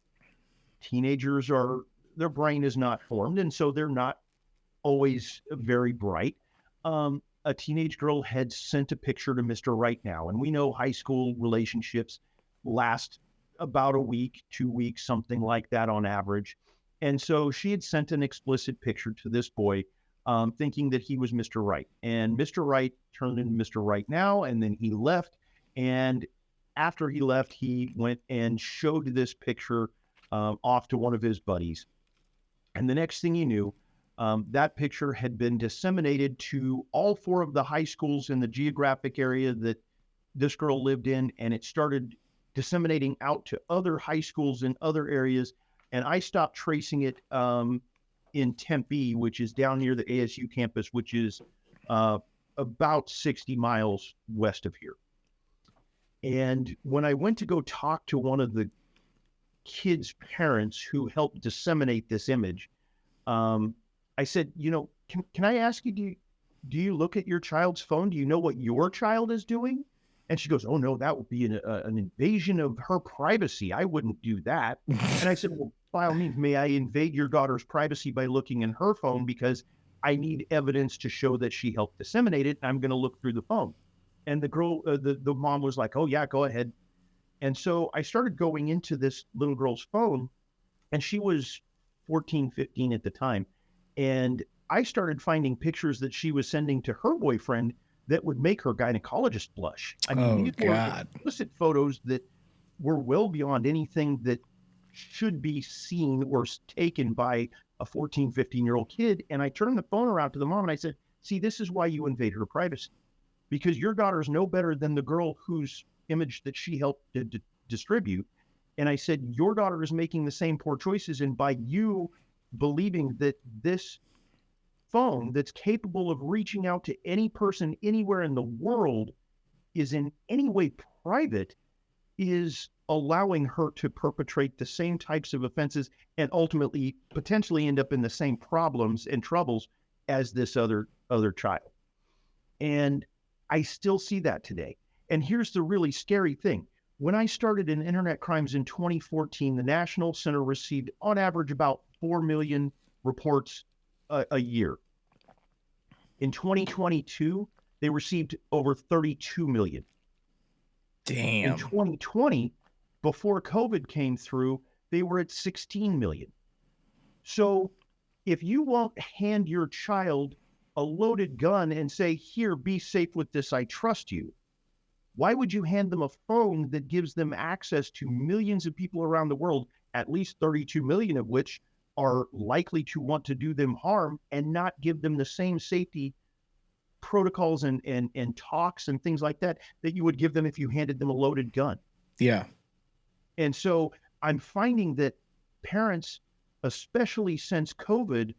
teenagers their brain is not formed, and so they're not always very bright. A teenage girl had sent a picture to Mr. Right Now, and we know high school relationships last about a week, 2 weeks, something like that on average. And so she had sent an explicit picture to this boy, thinking that he was Mr. Right. And Mr. Right turned into Mr. Right Now, and then he left. And after he left, he went and showed this picture off to one of his buddies. And the next thing you knew, that picture had been disseminated to all 4 of the high schools in the geographic area that this girl lived in, and it started disseminating out to other high schools in other areas. And I stopped tracing it in Tempe, which is down near the ASU campus, which is about 60 miles west of here. And when I went to go talk to one of the kids' parents who helped disseminate this image, I said, can I ask you, do you look at your child's phone? Do you know what your child is doing? And she goes, oh no, that would be an invasion of her privacy. I wouldn't do that. And I said, well, by all means, may I invade your daughter's privacy by looking in her phone, because I need evidence to show that she helped disseminate it. And I'm going to look through the phone. And the girl, the mom was like, oh yeah, go ahead. And so I started going into this little girl's phone, and she was 14, 15 at the time. And I started finding pictures that she was sending to her boyfriend that would make her gynecologist blush. I mean, these were explicit photos that were well beyond anything that should be seen or taken by a 14, 15-year-old kid. And I turned the phone around to the mom and I said, see, this is why you invade her privacy, because your daughter's no better than the girl whose image that she helped distribute. And I said, your daughter is making the same poor choices. And by you believing that this phone that's capable of reaching out to any person anywhere in the world is in any way private, is allowing her to perpetrate the same types of offenses and ultimately potentially end up in the same problems and troubles as this other child. And I still see that today. And here's the really scary thing. When I started in internet crimes in 2014, the National Center received on average about 4 million reports a year. In 2022, they received over 32 million. Damn. In 2020, before COVID came through, they were at 16 million. So if you won't hand your child a loaded gun and say, here, be safe with this, I trust you, why would you hand them a phone that gives them access to millions of people around the world, at least 32 million of which are likely to want to do them harm, and not give them the same safety protocols and talks and things like that you would give them if you handed them a loaded gun? Yeah. And so I'm finding that parents, especially since COVID,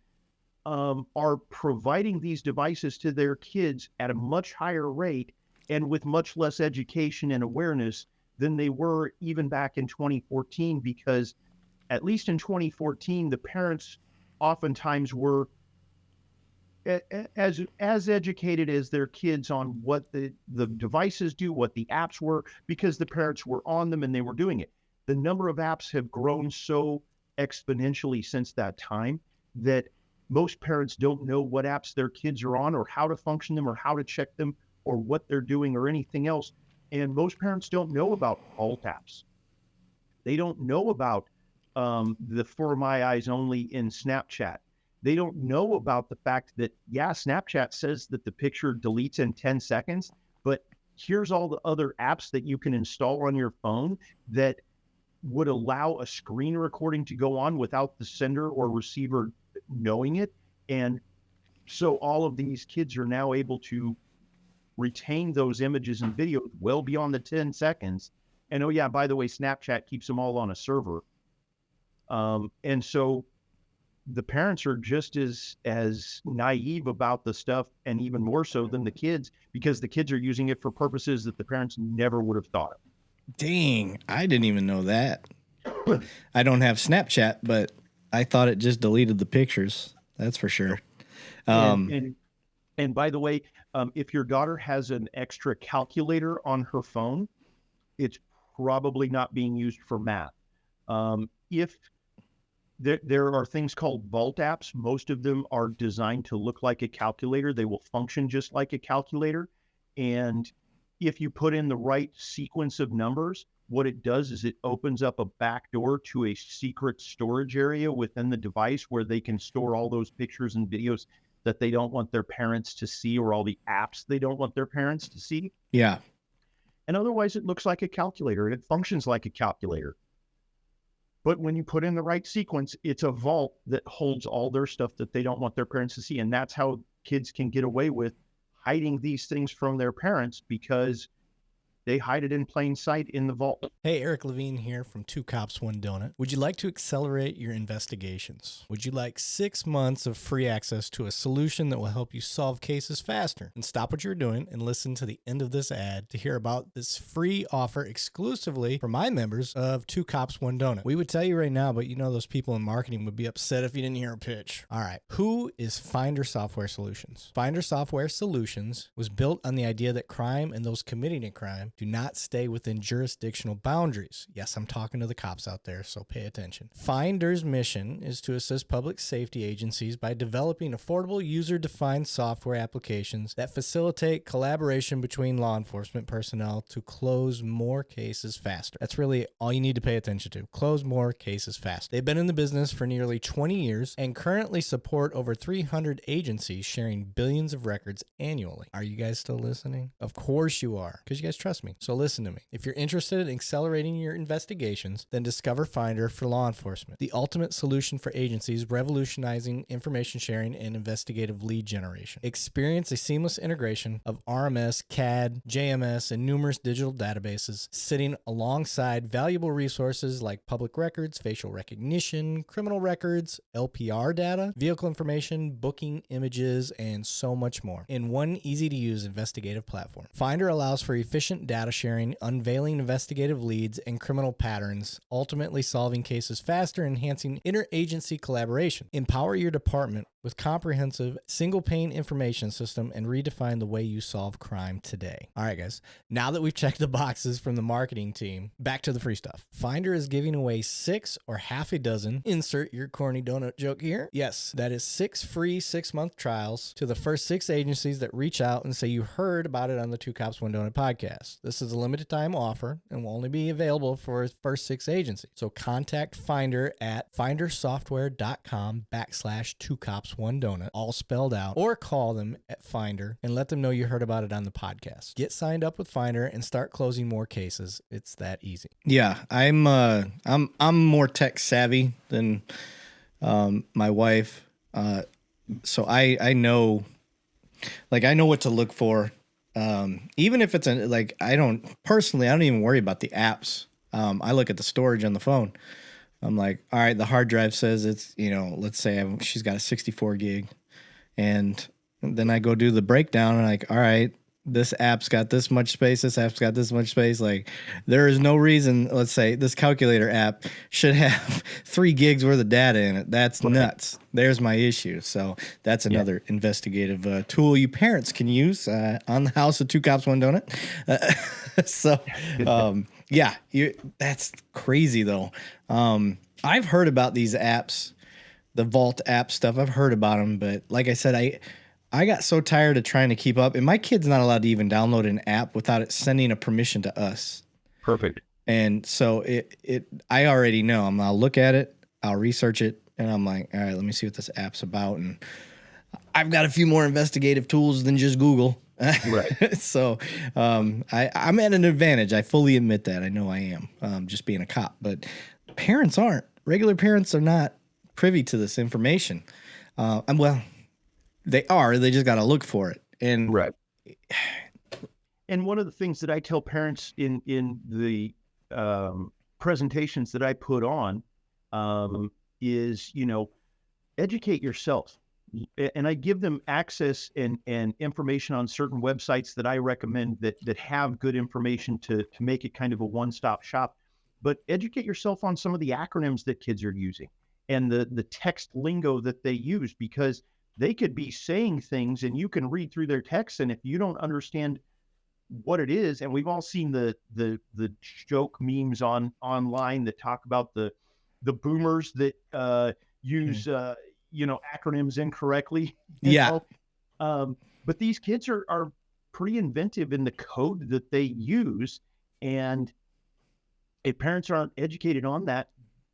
are providing these devices to their kids at a much higher rate and with much less education and awareness than they were even back in 2014, because at least in 2014, the parents oftentimes were as educated as their kids on what the devices do, what the apps were, because the parents were on them and they were doing it. The number of apps have grown so exponentially since that time that most parents don't know what apps their kids are on or how to function them or how to check them or what they're doing or anything else. And most parents don't know about alt apps. They don't know about the For My Eyes Only in Snapchat. They don't know about the fact that, yeah, Snapchat says that the picture deletes in 10 seconds, but here's all the other apps that you can install on your phone that would allow a screen recording to go on without the sender or receiver knowing it. And so all of these kids are now able to retain those images and videos well beyond the 10 seconds. And oh yeah, by the way, Snapchat keeps them all on a server. And so the parents are just as naive about the stuff, and even more so than the kids, because the kids are using it for purposes that the parents never would have thought of. Dang, I didn't even know that. I don't have Snapchat, but I thought it just deleted the pictures. That's for sure. And by the way, if your daughter has an extra calculator on her phone, it's probably not being used for math. If there are things called vault apps. Most of them are designed to look like a calculator. They will function just like a calculator. And if you put in the right sequence of numbers, what it does is it opens up a back door to a secret storage area within the device where they can store all those pictures and videos that they don't want their parents to see, or all the apps they don't want their parents to see. Yeah. And otherwise, it looks like a calculator and it functions like a calculator. But when you put in the right sequence, it's a vault that holds all their stuff that they don't want their parents to see. And that's how kids can get away with hiding these things from their parents, because they hide it in plain sight in the vault. Hey, Eric Levine here from Two Cops, One Donut. Would you like to accelerate your investigations? Would you like 6 months of free access to a solution that will help you solve cases faster? And stop what you're doing and listen to the end of this ad to hear about this free offer exclusively for my members of Two Cops, One Donut. We would tell you right now, but you know those people in marketing would be upset if you didn't hear a pitch. All right, who is Finder Software Solutions? Finder Software Solutions was built on the idea that crime and those committing a crime do not stay within jurisdictional boundaries. Yes, I'm talking to the cops out there, so pay attention. Finder's mission is to assist public safety agencies by developing affordable user-defined software applications that facilitate collaboration between law enforcement personnel to close more cases faster. That's really all you need to pay attention to. Close more cases faster. They've been in the business for nearly 20 years and currently support over 300 agencies sharing billions of records annually. Are you guys still listening? Of course you are, because you guys trust me. So listen to me. If you're interested in accelerating your investigations, then discover Finder for law enforcement, the ultimate solution for agencies revolutionizing information sharing and investigative lead generation. Experience a seamless integration of RMS, CAD, JMS, and numerous digital databases sitting alongside valuable resources like public records, facial recognition, criminal records, LPR data, vehicle information, booking images, and so much more in one easy-to-use investigative platform. Finder allows for efficient data sharing, unveiling investigative leads and criminal patterns, ultimately solving cases faster, enhancing interagency collaboration. Empower your department with comprehensive single-pane information system and redefine the way you solve crime today. All right, guys. Now that we've checked the boxes from the marketing team, back to the free stuff. Finder is giving away 6 or half a dozen, insert your corny donut joke here. Yes, that is 6 free 6-month trials to the first 6 agencies that reach out and say you heard about it on the Two Cops, One Donut podcast. This is a limited time offer and will only be available for first 6 agencies. So contact Finder at findersoftware.com/2cops1donut, all spelled out, or call them at Finder and let them know you heard about it on the podcast. Get signed up with Finder and start closing more cases. It's that easy. Yeah, I'm more tech savvy than my wife, so I know, like, I know what to look for. Even if it's I don't even worry about the apps. I look at the storage on the phone. I'm like, all right, the hard drive says it's, let's say she's got a 64 gig, and then I go do the breakdown and like, all right, this app's got this much space, this app's got this much space. Like, there is no reason, let's say, this calculator app should have 3 gigs worth of data in it. That's nuts. There's my issue. So that's another investigative tool you parents can use on the House of Two Cops, One Donut. That's crazy, though. I've heard about these apps, the Vault app stuff. I've heard about them, but like I said, I got so tired of trying to keep up, and my kid's not allowed to even download an app without it sending a permission to us. Perfect. And so I already know. I'll look at it, I'll research it, and I'm like, all right, let me see what this app's about. And I've got a few more investigative tools than just Google. Right. So I'm at an advantage. I fully admit that. I know I am, just being a cop. But parents aren't. Regular parents are not privy to this information. They are. They just got to look for it. And right. And one of the things that I tell parents in the presentations that I put on is, educate yourself. And I give them access and information on certain websites that I recommend that have good information to make it kind of a one-stop shop. But educate yourself on some of the acronyms that kids are using and the text lingo that they use, because they could be saying things and you can read through their text, and if you don't understand what it is, and we've all seen the joke memes online that talk about the boomers that use acronyms incorrectly. But these kids are pretty inventive in the code that they use, and if parents aren't educated on that,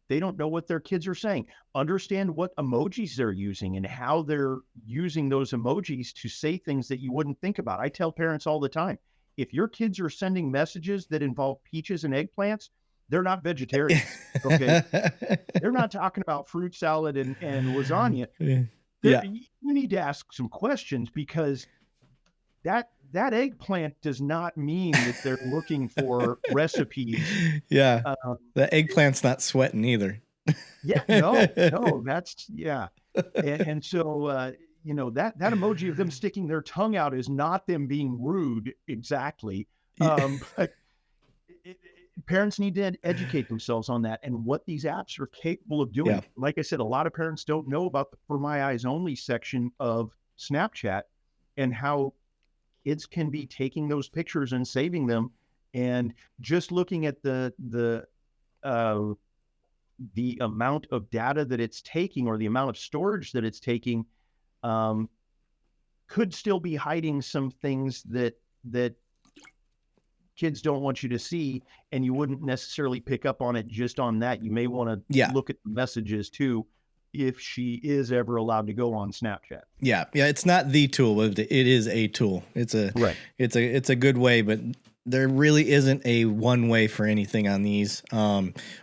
they don't know what their kids are saying. Understand what emojis they're using and how they're using those emojis to say things that you wouldn't think about. I tell parents all the time, if your kids are sending messages that involve peaches and eggplants, they're not vegetarians. Okay. They're not talking about fruit salad and lasagna. You need to ask some questions, because that eggplant does not mean that they're looking for recipes. Yeah. The eggplant's not sweating either. No, that's, And so, that emoji of them sticking their tongue out is not them being rude exactly. But parents need to educate themselves on that and what these apps are capable of doing. Like I said, a lot of parents don't know about the For My Eyes Only section of Snapchat and how kids can be taking those pictures and saving them. And just looking at the amount of data that it's taking, or the amount of storage that it's taking, could still be hiding some things that kids don't want you to see, and you wouldn't necessarily pick up on it just on that. You may want to look at the messages too, if she is ever allowed to go on Snapchat. Yeah. It's not the tool, but it is a tool. It's a good way, but there really isn't a one way for anything on these.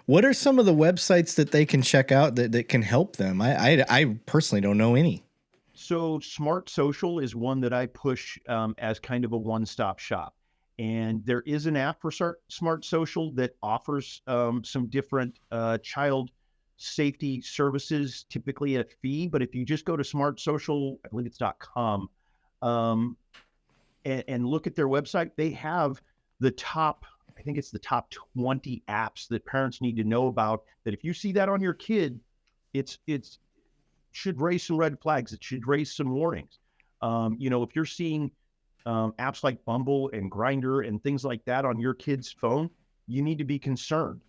What are some of the websites that they can check out that can help them? I personally don't know any. So Smart Social is one that I push as kind of a one-stop shop. And there is an app for Smart Social that offers some different child safety services, typically at a fee. But if you just go to Smart Social, I believe it's .com, and look at their website, they have the top 20 apps that parents need to know about, that if you see that on your kid, it should raise some red flags. It should raise some warnings. If you're seeing apps like Bumble and Grindr and things like that on your kid's phone, you need to be concerned.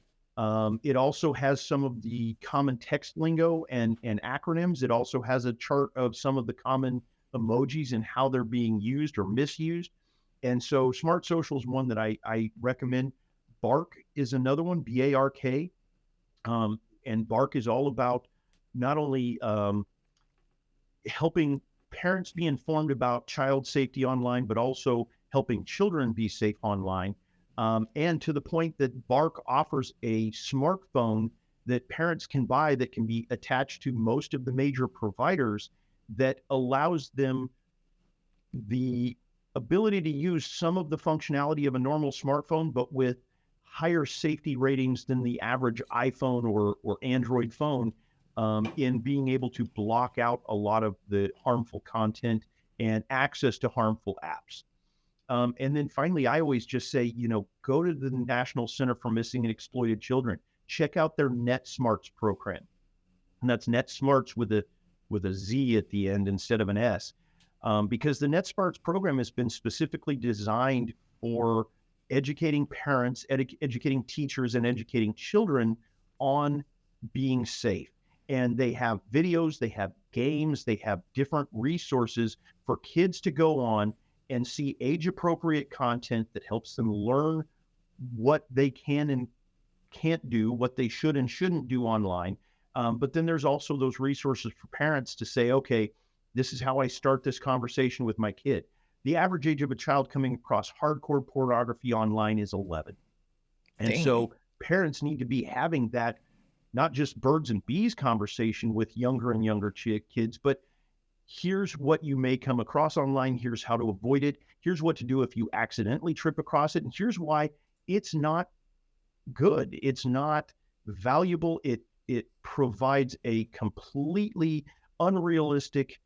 It also has some of the common text lingo and acronyms. It also has a chart of some of the common emojis and how they're being used or misused. And so Smart Social is one that I recommend. Bark is another one, BARK. And Bark is all about not only helping parents be informed about child safety online, but also helping children be safe online. And to the point that Bark offers a smartphone that parents can buy that can be attached to most of the major providers, that allows them the ability to use some of the functionality of a normal smartphone, but with higher safety ratings than the average iPhone or Android phone, in being able to block out a lot of the harmful content and access to harmful apps. And then finally, I always just say, go to the National Center for Missing and Exploited Children. Check out their Net Smarts program. And that's Net Smarts with a Z at the end instead of an S. Because the Net Smarts program has been specifically designed for educating parents, educating teachers, and educating children on being safe. And they have videos, they have games, they have different resources for kids to go on and see age-appropriate content that helps them learn what they can and can't do, what they should and shouldn't do online. But then there's also those resources for parents to say, okay, this is how I start this conversation with my kid. The average age of a child coming across hardcore pornography online is 11. And Dang. so parents need to be having that, not just birds and bees conversation with younger and younger kids, but here's what you may come across online. Here's how to avoid it. Here's what to do if you accidentally trip across it. And here's why it's not good. It's not valuable. It provides a completely unrealistic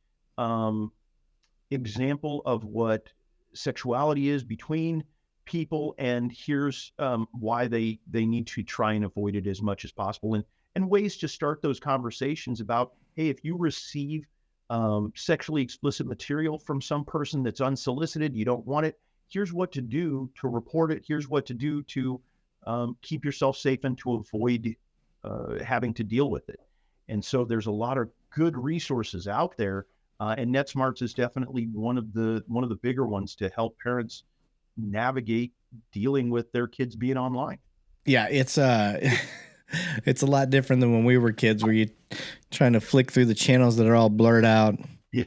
example of what sexuality is between people, and here's why they need to try and avoid it as much as possible, and ways to start those conversations about, hey, if you receive sexually explicit material from some person that's unsolicited, you don't want it, here's what to do to report it, here's what to do to keep yourself safe and to avoid having to deal with it. And so there's a lot of good resources out there, and NetSmarts is definitely one of the bigger ones to help parents navigate dealing with their kids being online. Yeah, it's it's a lot different than when we were kids, where you trying to flick through the channels that are all blurred out. Yeah.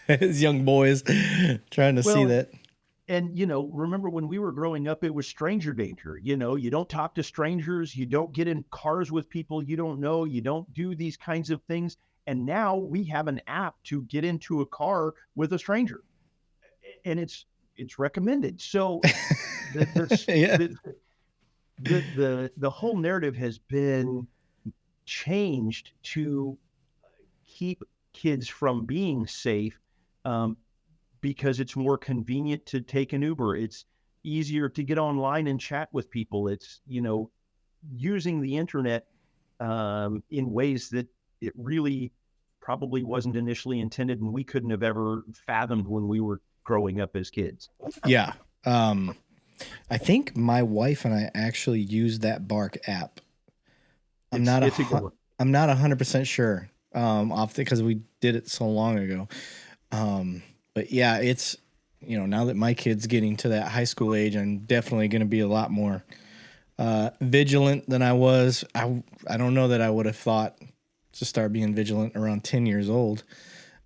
As young boys trying to see that. And, remember when we were growing up, it was stranger danger. You don't talk to strangers. You don't get in cars with people you don't know. You don't do these kinds of things. And now we have an app to get into a car with a stranger. And it's recommended. So the whole narrative has been changed to keep kids from being safe, because it's more convenient to take an Uber. It's easier to get online and chat with people. It's, using the internet in ways that it really probably wasn't initially intended, and we couldn't have ever fathomed when we were growing up as kids. Yeah. I think my wife and I actually use that Bark app. I'm not 100% sure because we did it so long ago. But yeah, it's, now that my kid's getting to that high school age, I'm definitely going to be a lot more vigilant than I was. I don't know that I would have thought to start being vigilant around 10 years old.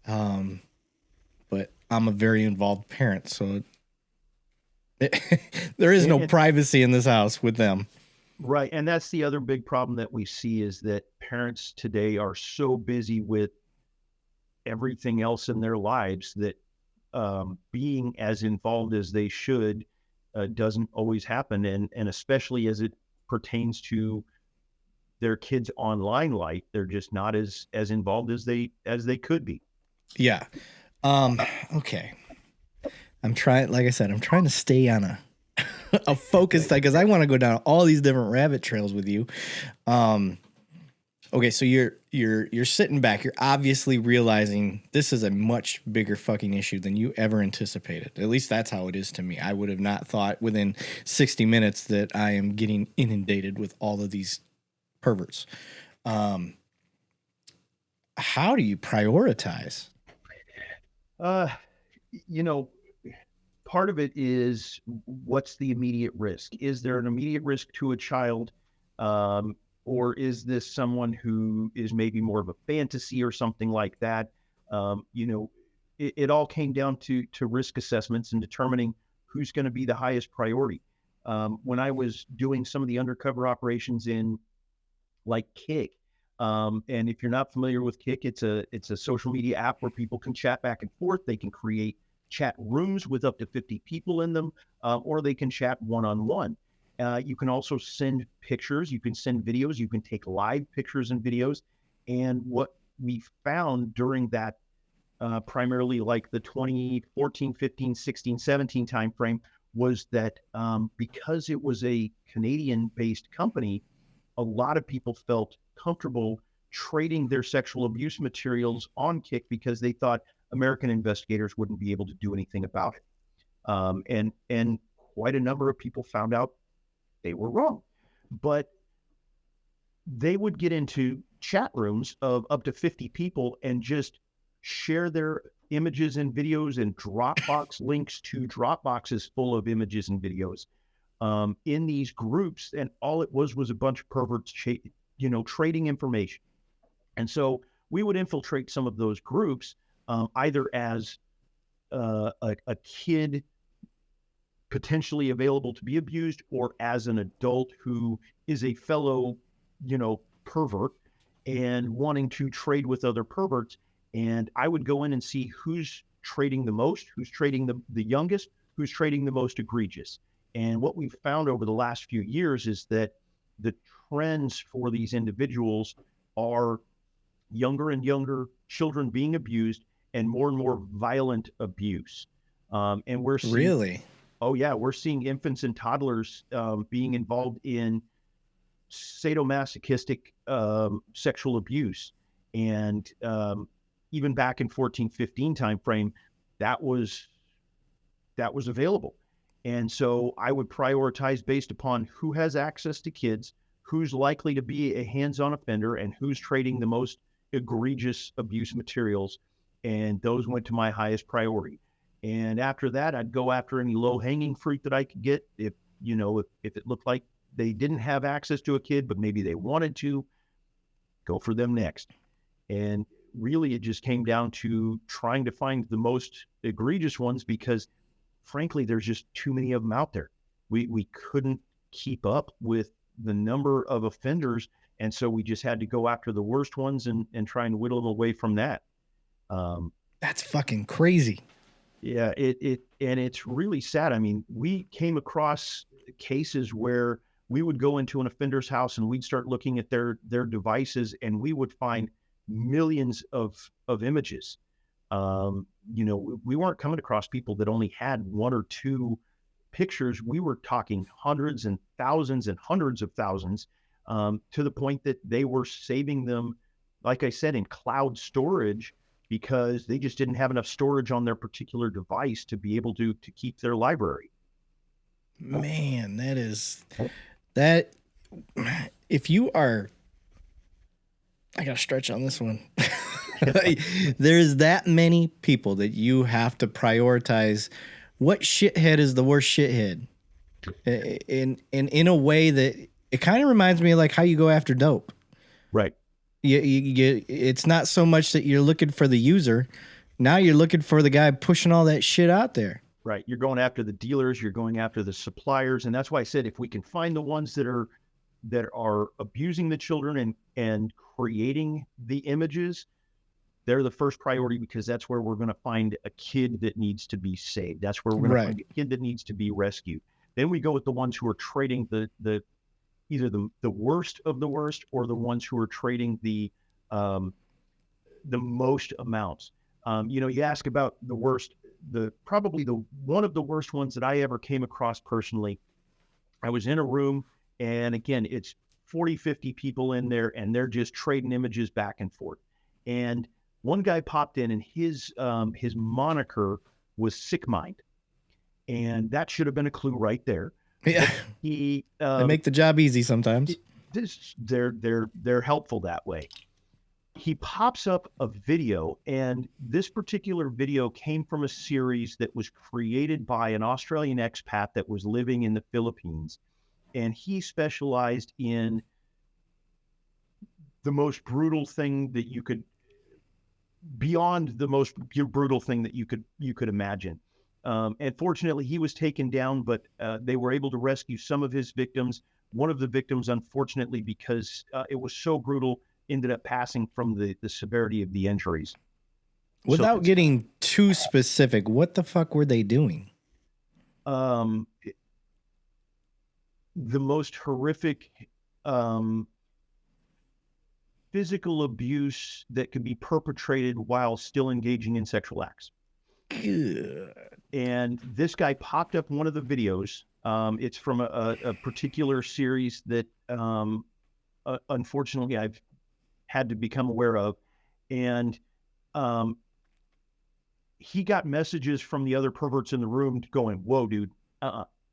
But I'm a very involved parent, so there is no privacy in this house with them. Right. And that's the other big problem that we see, is that parents today are so busy with everything else in their lives that being as involved as they should doesn't always happen. And especially as it pertains to their kids' online life, they're just not as involved as they could be. Yeah. Okay. I'm trying to stay on a focused, because I want to go down all these different rabbit trails with you. Okay, so you're sitting back. You're obviously realizing this is a much bigger fucking issue than you ever anticipated. At least that's how it is to me. I would have not thought within 60 minutes that I am getting inundated with all of these perverts. How do you prioritize? Part of it is, what's the immediate risk? Is there an immediate risk to a child? Or is this someone who is maybe more of a fantasy or something like that? It all came down to risk assessments and determining who's going to be the highest priority. When I was doing some of the undercover operations in like Kick, and if you're not familiar with Kick, it's a social media app where people can chat back and forth. They can create chat rooms with up to 50 people in them, or they can chat one-on-one. You can also send pictures, you can send videos, you can take live pictures and videos. And what we found during that primarily like the 2014, 15, 16, 17 timeframe, was that because it was a Canadian-based company, a lot of people felt comfortable trading their sexual abuse materials on Kick because they thought American investigators wouldn't be able to do anything about it. And quite a number of people found out they were wrong. But they would get into chat rooms of up to 50 people and just share their images and videos and Dropbox links to Dropboxes full of images and videos in these groups. And all it was a bunch of perverts, trading information. And so we would infiltrate some of those groups, either as a kid potentially available to be abused, or as an adult who is a fellow, pervert and wanting to trade with other perverts. And I would go in and see who's trading the most, who's trading the youngest, who's trading the most egregious. And what we've found over the last few years is that the trends for these individuals are younger and younger children being abused and more violent abuse. And we're seeing, Really? oh yeah, we're seeing infants and toddlers being involved in sadomasochistic sexual abuse. And even back in 14, 15 timeframe, that was available. And so I would prioritize based upon who has access to kids, who's likely to be a hands-on offender, and who's trading the most egregious abuse materials. And those went to my highest priority. And after that, I'd go after any low-hanging fruit that I could get. If it looked like they didn't have access to a kid, but maybe they wanted to, go for them next. And really, it just came down to trying to find the most egregious ones, because frankly, there's just too many of them out there. We couldn't keep up with the number of offenders. And so we just had to go after the worst ones and try and whittle them away from that. That's fucking crazy. Yeah, and it's really sad. I mean, we came across cases where we would go into an offender's house and we'd start looking at their devices, and we would find millions of images. We weren't coming across people that only had one or two pictures. We were talking hundreds and thousands and hundreds of thousands, to the point that they were saving them, like I said, in cloud storage, because they just didn't have enough storage on their particular device to be able to keep their library. Man, that if you are, I gotta stretch on this one. There's that many people that you have to prioritize. What shithead is the worst shithead? In a way that it kind of reminds me of like how you go after dope. Right. It's not so much that you're looking for the user. Now you're looking for the guy pushing all that shit out there. Right. You're going after the dealers, you're going after the suppliers. And that's why I said, if we can find the ones that are abusing the children and creating the images, they're the first priority, because that's where we're going to find a kid that needs to be saved. That's where we're going to find a kid that needs to be rescued. Then we go with the ones who are trading either the worst of the worst, or the ones who are trading the most amounts. You ask about the worst, probably one of the worst ones that I ever came across personally. I was in a room, and again, it's 40, 50 people in there, and they're just trading images back and forth. And one guy popped in, and his moniker was Sick Mind. And that should have been a clue right there. Yeah. They make the job easy sometimes. They're helpful that way. He pops up a video, and this particular video came from a series that was created by an Australian expat that was living in the Philippines. And he specialized in the most brutal thing that you could, beyond the most brutal thing that you could imagine. And fortunately, he was taken down, but they were able to rescue some of his victims. One of the victims, unfortunately, because it was so brutal, ended up passing from the severity of the injuries. Without getting too specific, what the fuck were they doing? The most horrific physical abuse that could be perpetrated while still engaging in sexual acts. Good. And this guy popped up one of the videos. It's from a particular series that unfortunately I've had to become aware of. And he got messages from the other perverts in the room going, "Whoa, dude,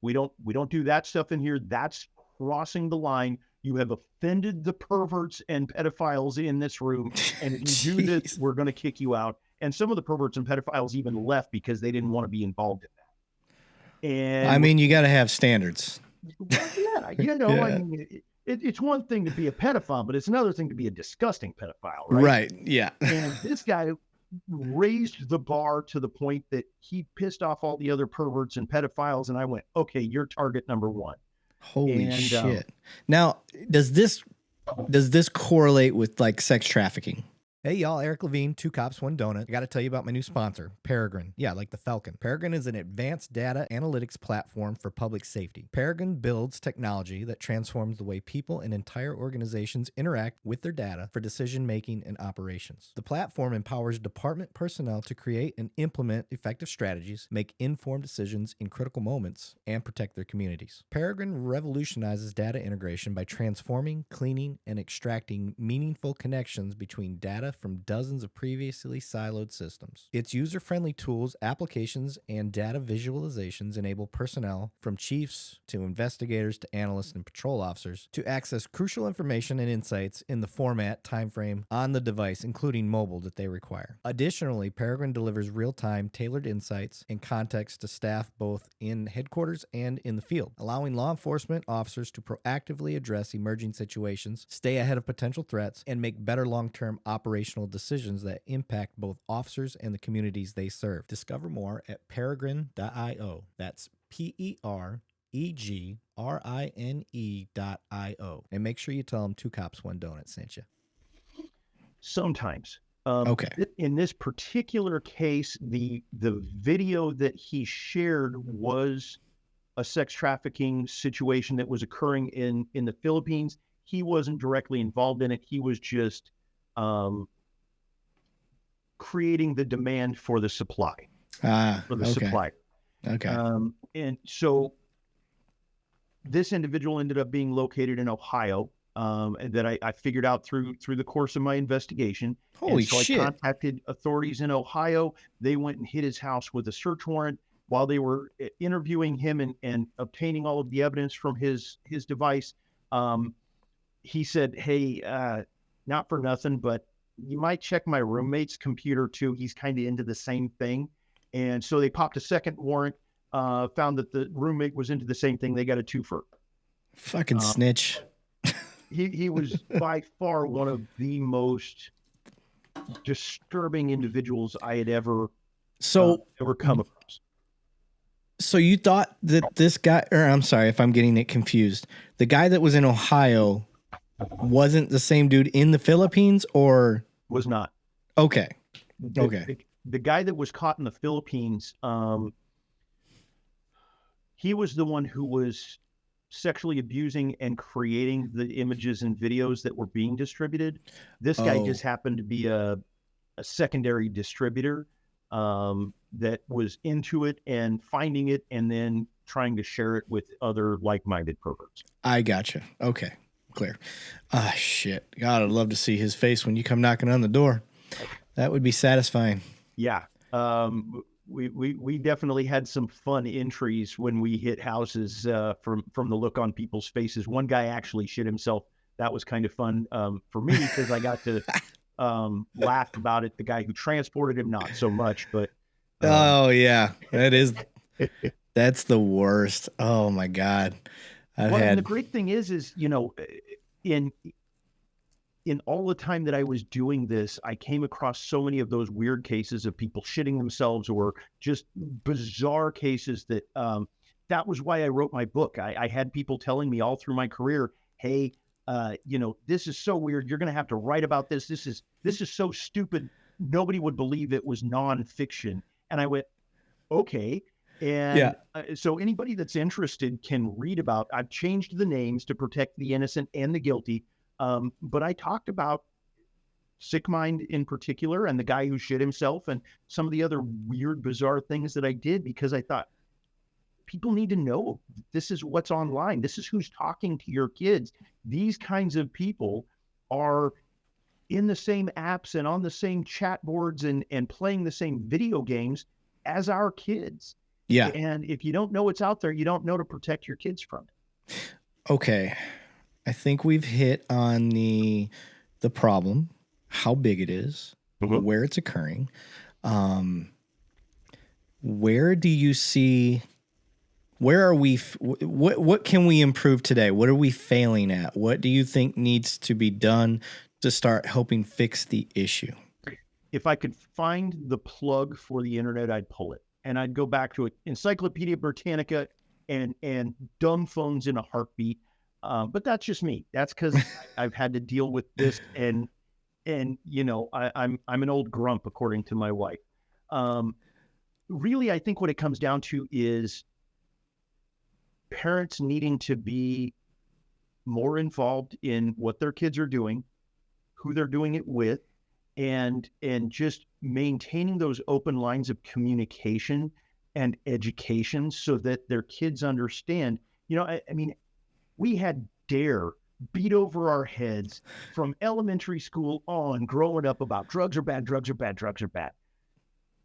we don't do that stuff in here. That's crossing the line. You have offended the perverts and pedophiles in this room. And if you do this, we're going to kick you out." And some of the perverts and pedophiles even left because they didn't want to be involved in that. And I mean, you got to have standards. well, yeah, I mean, it's one thing to be a pedophile, but it's another thing to be a disgusting pedophile, right? Right. Yeah. And this guy raised the bar to the point that he pissed off all the other perverts and pedophiles. And I went, okay, you're target number one. Holy shit. Now, does this correlate with like sex trafficking? Hey y'all, Eric Levine, 2 Cops, 1 Donut. I got to tell you about my new sponsor, Peregrine. Yeah, like the Falcon. Peregrine is an advanced data analytics platform for public safety. Peregrine builds technology that transforms the way people and entire organizations interact with their data for decision making and operations. The platform empowers department personnel to create and implement effective strategies, make informed decisions in critical moments, and protect their communities. Peregrine revolutionizes data integration by transforming, cleaning, and extracting meaningful connections between data from dozens of previously siloed systems. Its user-friendly tools, applications, and data visualizations enable personnel, from chiefs to investigators to analysts and patrol officers, to access crucial information and insights in the format, timeframe, on the device, including mobile, that they require. Additionally, Peregrine delivers real-time, tailored insights and context to staff both in headquarters and in the field, allowing law enforcement officers to proactively address emerging situations, stay ahead of potential threats, and make better long-term operational decisions that impact both officers and the communities they serve. Discover more at peregrine.io. That's PEREGRINE.io. And make sure you tell them 2 Cops, 1 Donut sent you. Sometimes. Okay. In this particular case, the video that he shared was a sex trafficking situation that was occurring in the Philippines. He wasn't directly involved in it. He was just creating the demand for the supply, for the supplier. Okay. And so this individual ended up being located in Ohio, and that I figured out through the course of my investigation. Holy and so shit. I contacted authorities in Ohio. They went and hit his house with a search warrant while they were interviewing him and obtaining all of the evidence from his device. He said, "Hey, not for nothing, but you might check my roommate's computer too. He's kind of into the same thing." And so they popped a second warrant, found that the roommate was into the same thing. They got a twofer. Fucking snitch. He was by far one of the most disturbing individuals I had ever come across. So you thought that this guy, or I'm sorry if I'm getting it confused, the guy that was in Ohio wasn't the same dude in the Philippines, or was not? Okay. The guy that was caught in the Philippines, he was the one who was sexually abusing and creating the images and videos that were being distributed. This guy just happened to be a secondary distributor that was into it and finding it and then trying to share it with other like-minded perverts. I gotcha. Okay. Clear. Ah, shit. God, I'd love to see his face when you come knocking on the door. That would be satisfying. Yeah. We definitely had some fun entries when we hit houses from the look on people's faces. One guy actually shit himself. That was kind of fun for me because I got to laugh about it. The guy who transported him, not so much, but oh yeah, that's the worst. Oh my God. And the great thing is, you know, in all the time that I was doing this, I came across so many of those weird cases of people shitting themselves or just bizarre cases that that was why I wrote my book. I had people telling me all through my career, "Hey, you know, this is so weird. You're going to have to write about this. This is so stupid. Nobody would believe it was nonfiction." And I went, okay. And so anybody that's interested can read about, I've changed the names to protect the innocent and the guilty. But I talked about Sick Mind in particular, and the guy who shit himself, and some of the other weird, bizarre things that I did, because I thought people need to know this is what's online. This is who's talking to your kids. These kinds of people are in the same apps and on the same chat boards and playing the same video games as our kids. Yeah. And if you don't know what's out there, you don't know to protect your kids from it. Okay. I think we've hit on the problem, how big it is, where it's occurring. Where do you see, where are we, what can we improve today? What are we failing at? What do you think needs to be done to start helping fix the issue? If I could find the plug for the internet, I'd pull it. And I'd go back to it, Encyclopedia Britannica and dumb phones in a heartbeat. But that's just me. That's because I've had to deal with this, and you know, I'm an old grump, according to my wife. Really, I think what it comes down to is parents needing to be more involved in what their kids are doing, who they're doing it with, and just maintaining those open lines of communication and education so that their kids understand. You know, I mean, we had DARE beat over our heads from elementary school on, growing up, about drugs are bad, drugs are bad, drugs are bad.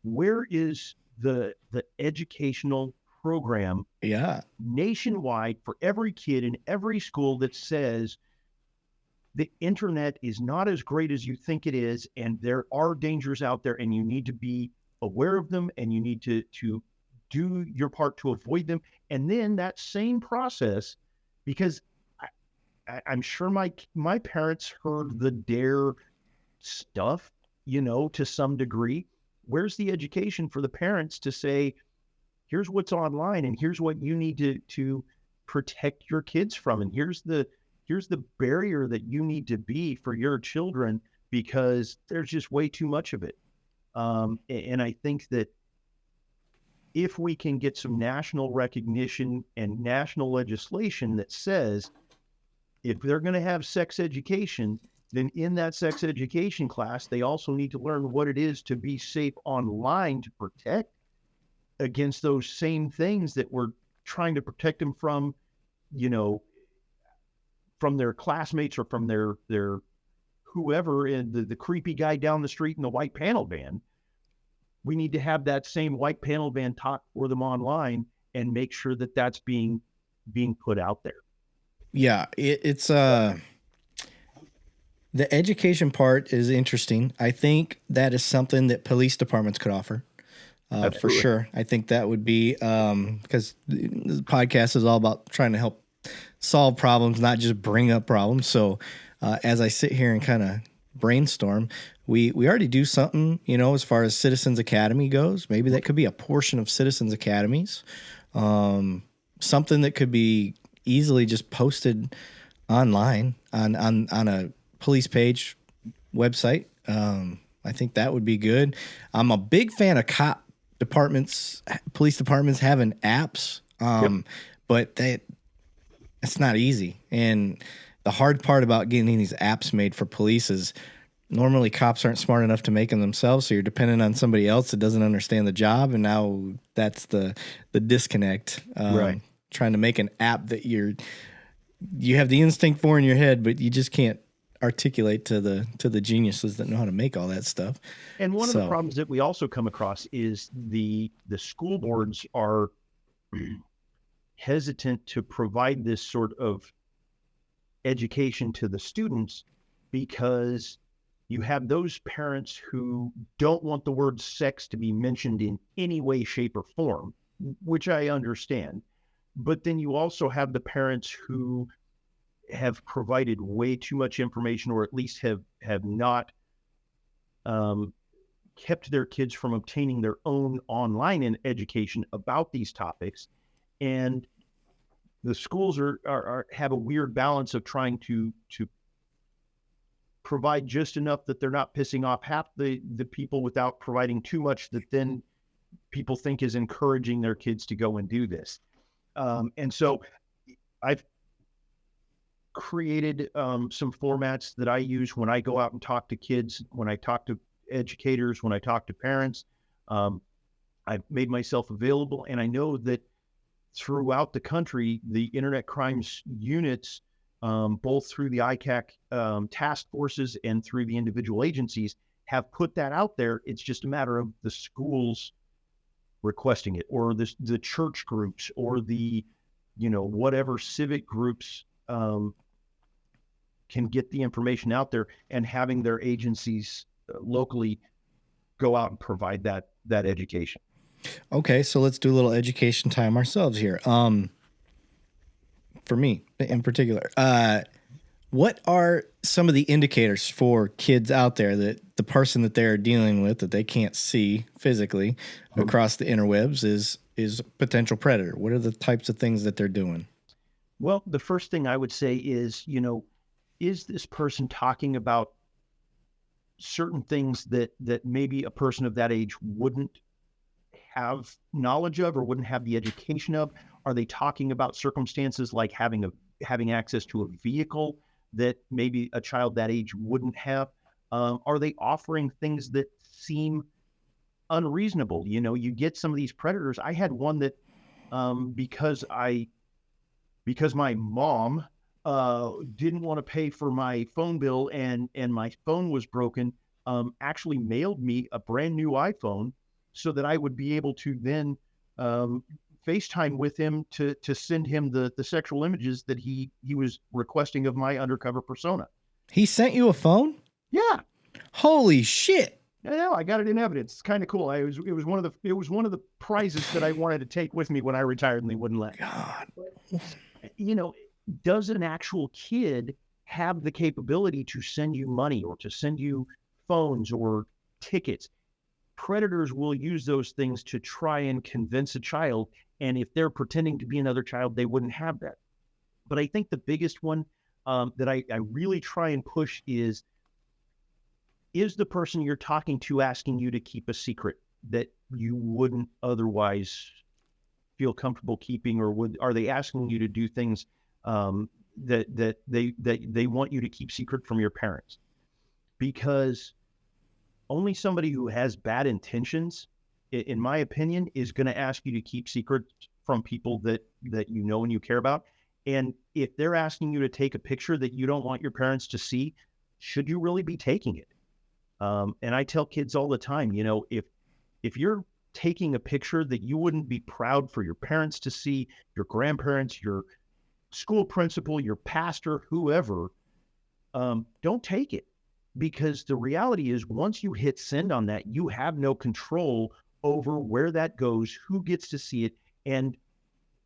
Where is the educational program nationwide for every kid in every school that says the internet is not as great as you think it is, and there are dangers out there, and you need to be aware of them, and you need to do your part to avoid them? And then that same process, because I'm sure my parents heard the DARE stuff, you know, to some degree. Where's the education for the parents to say, here's what's online, and here's what you need to protect your kids from, and here's the barrier that you need to be for your children, because there's just way too much of it. And I think that if we can get some national recognition and national legislation that says, if they're going to have sex education, then in that sex education class, they also need to learn what it is to be safe online, to protect against those same things that we're trying to protect them from, you know, from their classmates or from their whoever, and the creepy guy down the street in the white panel van. We need to have that same white panel van talk for them online and make sure that that's being put out there. Yeah, it's the education part is interesting. I think that is something that police departments could offer. For sure. I think that would be, because the podcast is all about trying to help solve problems, not just bring up problems. So as I sit here and kind of brainstorm, we already do something, you know, as far as Citizens Academy goes. Maybe that could be a portion of Citizens Academies, something that could be easily just posted online on a police page website. I think that would be good. I'm a big fan of police departments having apps, but it's not easy. And the hard part about getting these apps made for police is normally cops aren't smart enough to make them themselves, so you're dependent on somebody else that doesn't understand the job, and now that's the disconnect. Right. Trying to make an app that you have the instinct for in your head, but you just can't articulate to the geniuses that know how to make all that stuff. And one of the problems that we also come across is the school boards are hesitant to provide this sort of education to the students, because you have those parents who don't want the word sex to be mentioned in any way, shape, or form, which I understand. But then you also have the parents who have provided way too much information, or at least have not kept their kids from obtaining their own online education about these topics. And the schools have a weird balance of trying to provide just enough that they're not pissing off half the people without providing too much that then people think is encouraging their kids to go and do this. And so created some formats that I use when I go out and talk to kids, when I talk to educators, when I talk to parents. I've made myself available, and I know that throughout the country, the internet crimes units, both through the ICAC task forces and through the individual agencies, have put that out there. It's just a matter of the schools requesting it, or the church groups, or the, whatever civic groups can get the information out there, and having their agencies locally go out and provide that education. Okay, so let's do a little education time ourselves here. For me in particular, what are some of the indicators for kids out there that the person that they're dealing with, that they can't see physically across the interwebs, is a potential predator? What are the types of things that they're doing? Well, the first thing I would say is, is this person talking about certain things that maybe a person of that age wouldn't have knowledge of, or wouldn't have the education of? Are they talking about circumstances like having access to a vehicle that maybe a child that age wouldn't have? Are they offering things that seem unreasonable? You get some of these predators. I had one that because my mom didn't want to pay for my phone bill, and my phone was broken, actually mailed me a brand new iPhone so that I would be able to then FaceTime with him to send him the sexual images that he was requesting of my undercover persona. He sent you a phone? Yeah. Holy shit. Yeah, I got it in evidence. It's kind of cool. It was one of the prizes that I wanted to take with me when I retired, and they wouldn't let me. God. Does an actual kid have the capability to send you money, or to send you phones or tickets? Predators will use those things to try and convince a child, and if they're pretending to be another child, they wouldn't have that. But I think the biggest one that I really try and push is the person you're talking to asking you to keep a secret that you wouldn't otherwise feel comfortable keeping, or are they asking you to do things that they want you to keep secret from your parents? Because only somebody who has bad intentions, in my opinion, is going to ask you to keep secrets from people that you know and you care about. And if they're asking you to take a picture that you don't want your parents to see, should you really be taking it? And I tell kids all the time, if you're taking a picture that you wouldn't be proud for your parents to see, your grandparents, your school principal, your pastor, whoever, don't take it. Because the reality is, once you hit send on that, you have no control over where that goes, who gets to see it. And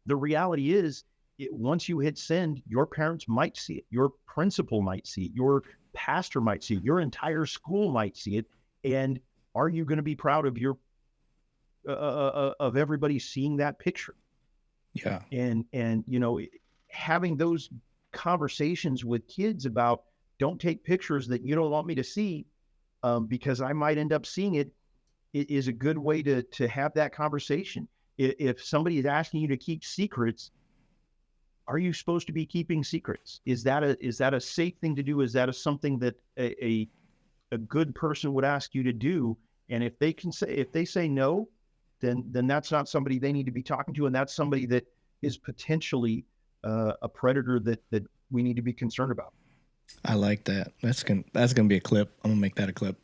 the reality is, once you hit send, your parents might see it, your principal might see it, your pastor might see it, your entire school might see it. And are you going to be proud of your of everybody seeing that picture? Yeah. And having those conversations with kids about, don't take pictures that you don't want me to see, because I might end up seeing it, is a good way to have that conversation. If somebody is asking you to keep secrets, are you supposed to be keeping secrets? Is that a safe thing to do? Is that something that a good person would ask you to do? And if they say no, then that's not somebody they need to be talking to, and that's somebody that is potentially a predator that we need to be concerned about. I like that. That's gonna be a clip. I'm gonna make that a clip.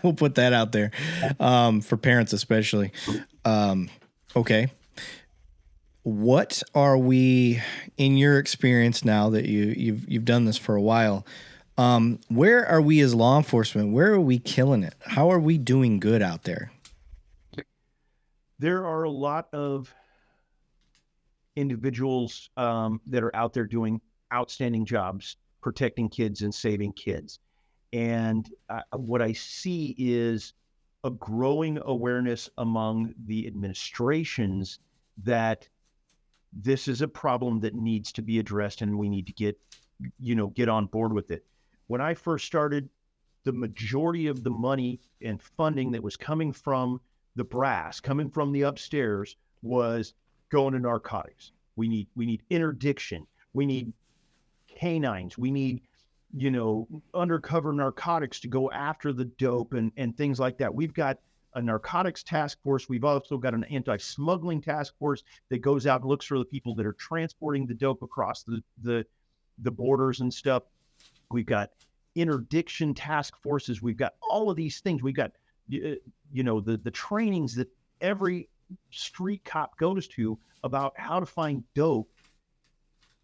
We'll put that out there for parents especially. Okay. What are we, in your experience now that you've done this for a while? Where are we as law enforcement? Where are we killing it? How are we doing good out there? There are a lot of individuals that are out there doing outstanding jobs protecting kids and saving kids. And what I see is a growing awareness among the administrations that this is a problem that needs to be addressed, and we need to get on board with it. When I first started, the majority of the money and funding that was coming from the brass, coming from the upstairs, was going to narcotics. We need interdiction. We need canines. We need, undercover narcotics to go after the dope and things like that. We've got a narcotics task force. We've also got an anti-smuggling task force that goes out and looks for the people that are transporting the dope across the borders and stuff. We've got interdiction task forces. We've got all of these things. We've got, the trainings that every street cop goes to about how to find dope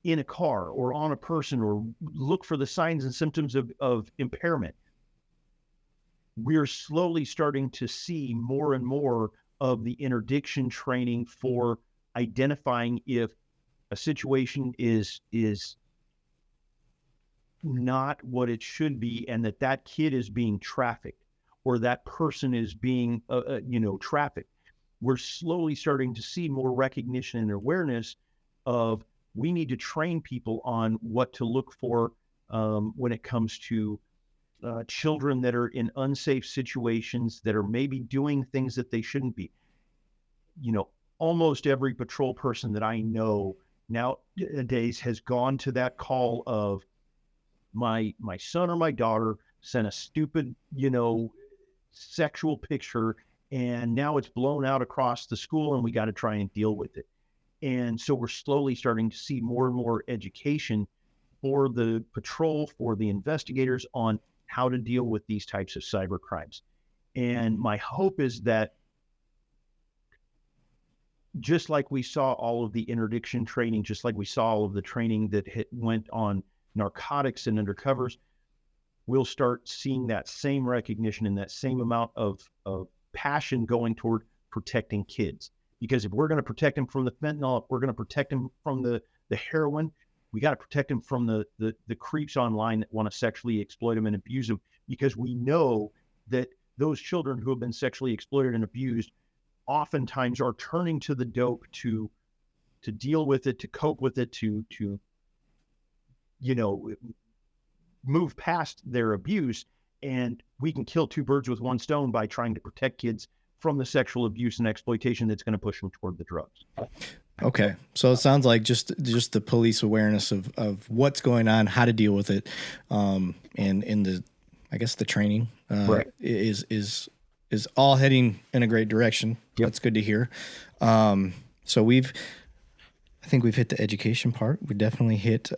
in a car or on a person, or look for the signs and symptoms of impairment. We're slowly starting to see more and more of the interdiction training for identifying if a situation is not what it should be, and that kid is being trafficked, or that person is being, trafficked. We're slowly starting to see more recognition and awareness of, we need to train people on what to look for when it comes to children that are in unsafe situations, that are maybe doing things that they shouldn't be. Almost every patrol person that I know nowadays has gone to that call of, my son or my daughter sent a stupid, sexual picture, and now it's blown out across the school, and we got to try and deal with it. And so we're slowly starting to see more and more education for the patrol, for the investigators, on how to deal with these types of cyber crimes. And my hope is that, just like we saw all of the interdiction training, just like we saw all of the training that went on narcotics and undercovers, we'll start seeing that same recognition and that same amount of passion going toward protecting kids. Because if we're going to protect them from the fentanyl, if we're going to protect them from the heroin, we got to protect them from the creeps online that want to sexually exploit them and abuse them. Because we know that those children who have been sexually exploited and abused oftentimes are turning to the dope to deal with it, to cope with it, to move past their abuse. And we can kill two birds with one stone by trying to protect kids from the sexual abuse and exploitation that's going to push them toward the drugs. Okay. So it sounds like just the police awareness of what's going on, how to deal with it, and in the, I guess, the training Right. is all heading in a great direction. Yep. That's good to hear. So I think we've hit the education part. We definitely hit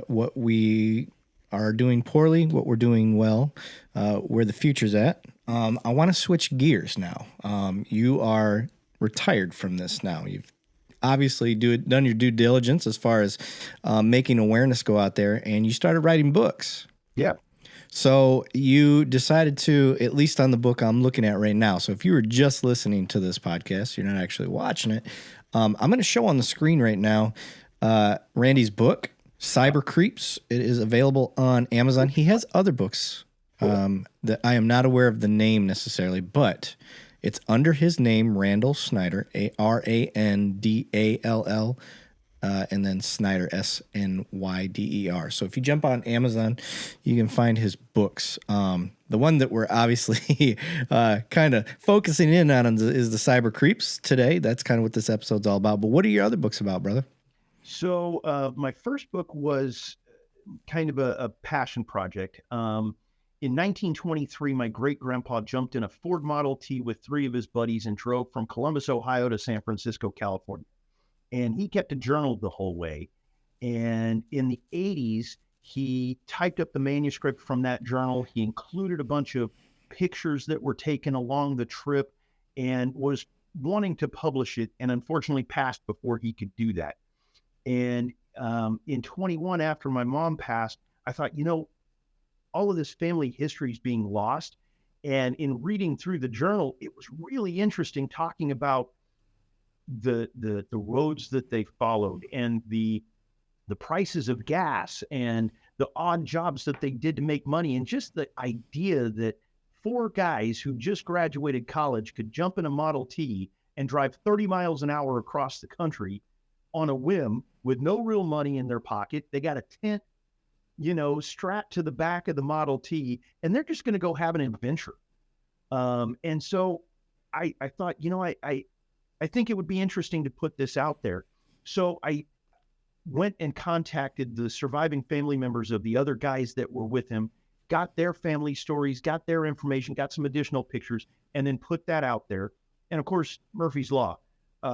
what we are doing poorly, what we're doing well, where the future's at. I want to switch gears now. You are retired from this now. You've obviously done your due diligence as far as making awareness go out there, and you started writing books. Yeah. So you decided to, at least on the book I'm looking at right now. So if you were just listening to this podcast, you're not actually watching it. I'm going to show on the screen right now Randy's book, Cyber Creeps. It is available on Amazon. He has other books that I am not aware of the name necessarily, but it's under his name, Randall Snyder, Randall, and then Snyder, Snyder. So if you jump on Amazon, you can find his books. The one that we're obviously kind of focusing in on is the Cyber Creeps today. That's kind of what this episode's all about. But what are your other books about, brother? So my first book was kind of a passion project. In 1923, my great-grandpa jumped in a Ford Model T with three of his buddies and drove from Columbus, Ohio to San Francisco, California. And he kept a journal the whole way. And in the 80s, he typed up the manuscript from that journal. He included a bunch of pictures that were taken along the trip and was wanting to publish it, and unfortunately passed before he could do that. And in 21, after my mom passed, I thought, all of this family history is being lost. And in reading through the journal, it was really interesting talking about the roads that they followed, and the prices of gas, and the odd jobs that they did to make money, and just the idea that four guys who just graduated college could jump in a Model T and drive 30 miles an hour across the country on a whim with no real money in their pocket. They got a tent, strapped to the back of the Model T, and they're just going to go have an adventure. And so I thought, I think it would be interesting to put this out there. So I went and contacted the surviving family members of the other guys that were with him, got their family stories, got their information, got some additional pictures, and then put that out there. And of course, Murphy's Law.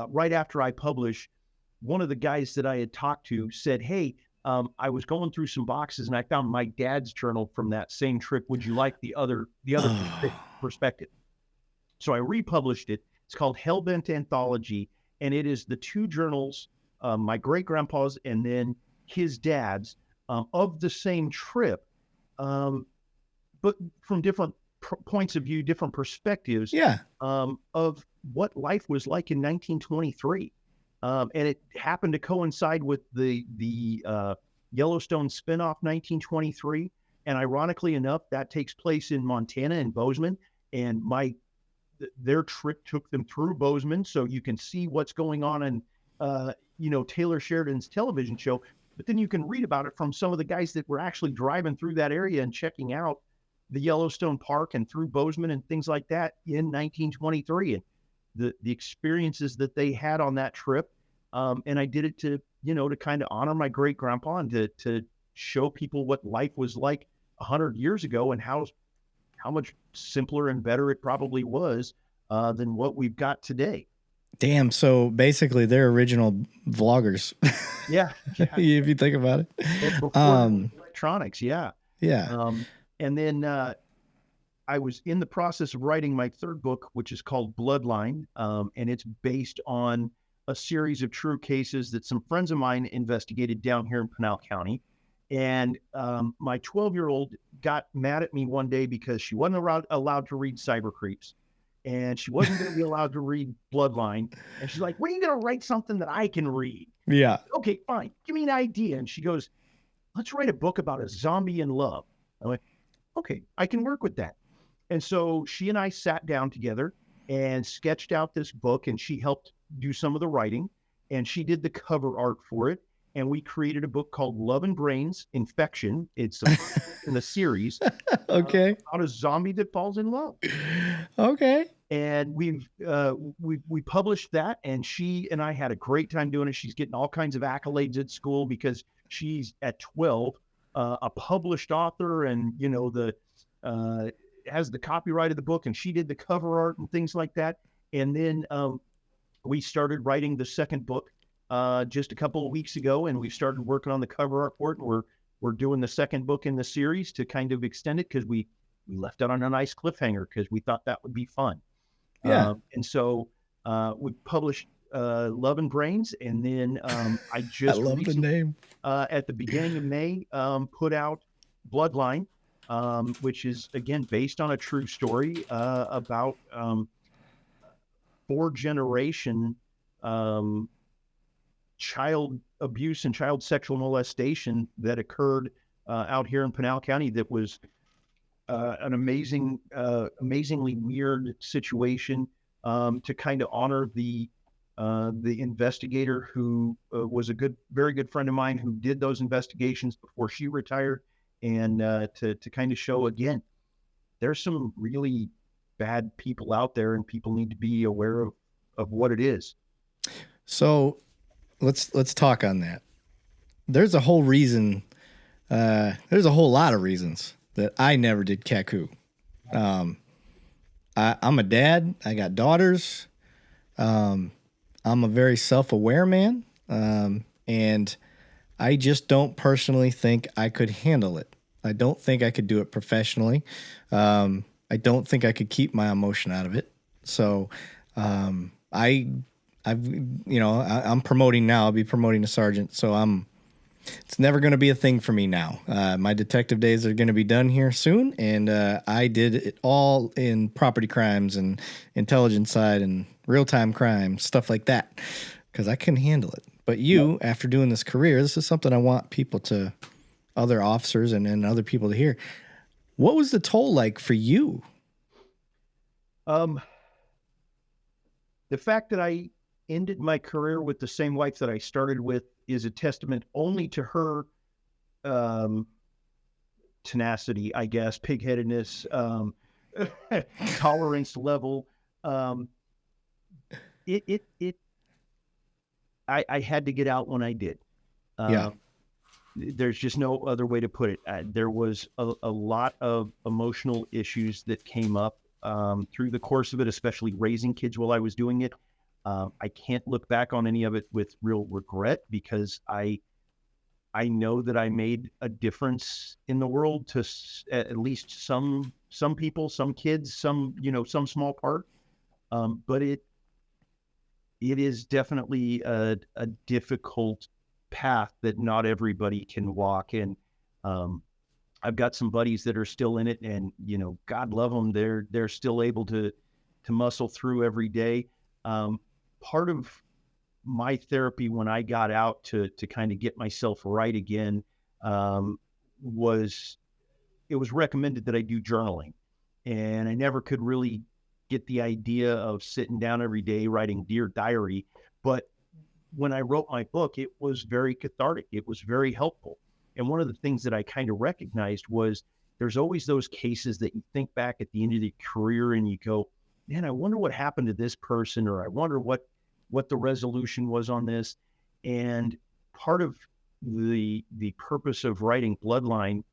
Right after I published, one of the guys that I had talked to said, "Hey, I was going through some boxes and I found my dad's journal from that same trip. Would you like the other perspective?" So I republished it. It's called Hellbent Anthology, and it is the two journals, my great grandpa's and then his dad's, of the same trip, but from different points of view, different perspectives, Yeah. of what life was like in 1923. And it happened to coincide with the Yellowstone spinoff 1923. And ironically enough, that takes place in Montana and Bozeman. And their trip took them through Bozeman, so you can see what's going on in Taylor Sheridan's television show. But then you can read about it from some of the guys that were actually driving through that area and checking out the Yellowstone Park and through Bozeman and things like that in 1923, and the experiences that they had on that trip. And I did it to kind of honor my great grandpa and to show people what life was like 100 years ago and how much simpler and better it probably was than what we've got today. Damn. So basically, they're original vloggers. Yeah. If you think about it. Before electronics. Yeah. Yeah. And then I was in the process of writing my third book, which is called Bloodline. And it's based on a series of true cases that some friends of mine investigated down here in Pinal County. And my 12-year-old got mad at me one day because she wasn't allowed to read Cyber Creeps. And she wasn't going to be allowed to read Bloodline. And she's like, "When are you going to write something that I can read?" Yeah. "Okay, fine. Give me an idea." And she goes, "Let's write a book about a zombie in love." I went, "Okay, I can work with that." And so she and I sat down together and sketched out this book, and she helped do some of the writing, and she did the cover art for it. And we created a book called Love and Brains Infection. It's in the series. Okay. About a zombie that falls in love. Okay. And we published that, and she and I had a great time doing it. She's getting all kinds of accolades at school because she's at 12, a published author, and has the copyright of the book, and she did the cover art and things like that. And then we started writing the second book just a couple of weeks ago, and we started working on the cover art for it. And we're doing the second book in the series to kind of extend it because we left it on a nice cliffhanger because we thought that would be fun. Yeah. And so we published Love and Brains, and then I just I love the name. at the beginning of May put out Bloodline, which is again based on a true story about 4-generation child abuse and child sexual molestation that occurred out here in Pinal County. That was an amazingly weird situation to kind of honor the investigator who was a very good friend of mine who did those investigations before she retired, and to kind of show again, there's some really bad people out there, and people need to be aware of what it is. So let's talk on that. There's a whole reason. There's a whole lot of reasons that I never did Kaku. I'm a dad. I got daughters. I'm a very self-aware man. And I just don't personally think I could handle it. I don't think I could do it professionally. I don't think I could keep my emotion out of it. So, I'm promoting now. I'll be promoting to sergeant. So it's never going to be a thing for me now. My detective days are going to be done here soon. And I did it all in property crimes and intelligence side and real-time crime, stuff like that, because I couldn't handle it. But you, after doing this career, this is something I want people other officers and other people to hear. What was the toll like for you? The fact that I ended my career with the same wife that I started with is a testament only to her tenacity, I guess, pigheadedness, tolerance level. I had to get out when I did. Yeah. There's just no other way to put it. There was a lot of emotional issues that came up through the course of it, especially raising kids while I was doing it. I can't look back on any of it with real regret, because I know that I made a difference in the world to at least some people, some kids, some small part. But it is definitely a difficult path that not everybody can walk. And I've got some buddies that are still in it, and God love them, they're still able to muscle through every day. Part of my therapy when I got out to kind of get myself right again, was it was recommended that I do journaling, and I never could really get the idea of sitting down every day writing Dear Diary. But when I wrote my book, it was very cathartic. It was very helpful. And one of the things that I kind of recognized was there's always those cases that you think back at the end of your career and you go, man, I wonder what happened to this person, or I wonder what the resolution was on this. And part of the purpose of writing Bloodline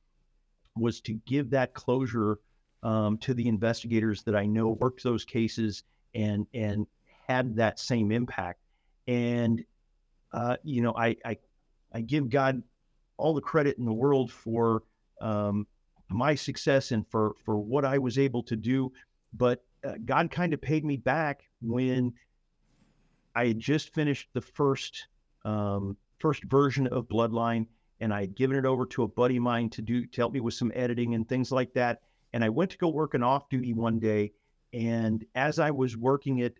was to give that closure to the investigators that I know worked those cases and had that same impact. And I give God all the credit in the world for my success and for what I was able to do. But God kind of paid me back when I had just finished the first version of Bloodline, and I had given it over to a buddy of mine to help me with some editing and things like that. And I went to go work an off duty one day, and as I was working it,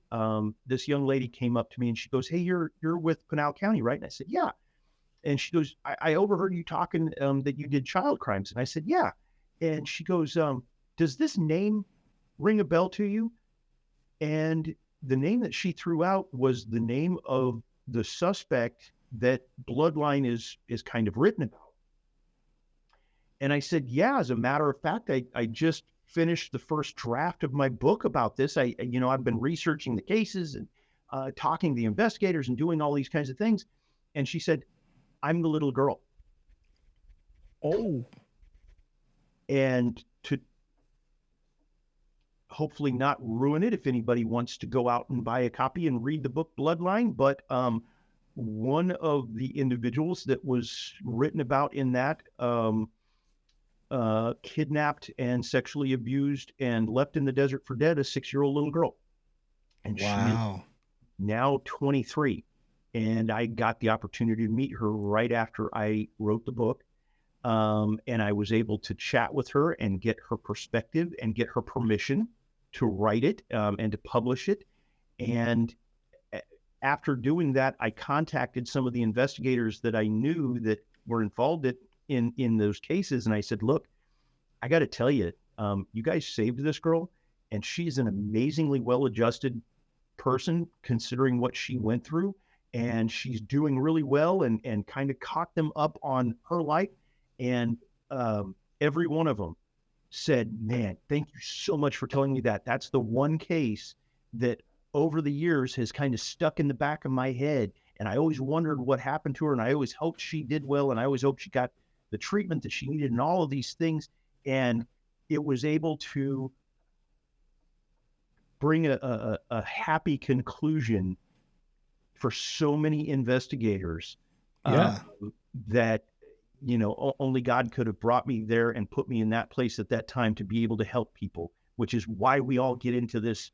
this young lady came up to me and she goes, "Hey, you're with Pinal County, right?" And I said, "Yeah." And she goes, I overheard you talking that you did child crimes. And I said, "Yeah." And she goes, "Does this name ring a bell to you?" And the name that she threw out was the name of the suspect that Bloodline is kind of written about. And I said, "Yeah, as a matter of fact, I just finished the first draft of my book about this. I've been researching the cases and talking to the investigators and doing all these kinds of things." And she said, "I'm the little girl." Oh. And to hopefully not ruin it if anybody wants to go out and buy a copy and read the book Bloodline, but one of the individuals that was written about in that kidnapped and sexually abused and left in the desert for dead a 6-year-old little girl. And she is Wow. now 23. And I got the opportunity to meet her right after I wrote the book. And I was able to chat with her and get her perspective and get her permission to write it and to publish it. And after doing that, I contacted some of the investigators that I knew that were involved in those cases. And I said, "Look, I got to tell you, you guys saved this girl, and she's an amazingly well-adjusted person considering what she went through. And she's doing really well," and kind of caught them up on her life. And every one of them said, "Man, thank you so much for telling me that. That's the one case that over the years has kind of stuck in the back of my head. And I always wondered what happened to her. And I always hoped she did well. And I always hoped she got the treatment that she needed and all of these things." And it was able to bring a happy conclusion for so many investigators Yeah. that only God could have brought me there and put me in that place at that time to be able to help people, which is why we all get into this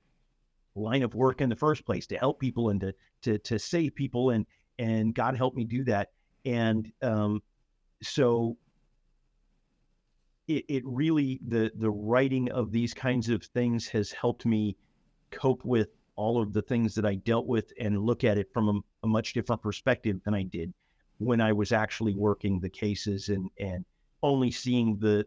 line of work in the first place, to help people and to save people, and God helped me do that. And so it really, the writing of these kinds of things has helped me cope with all of the things that I dealt with and look at it from a much different perspective than I did when I was actually working the cases and only seeing the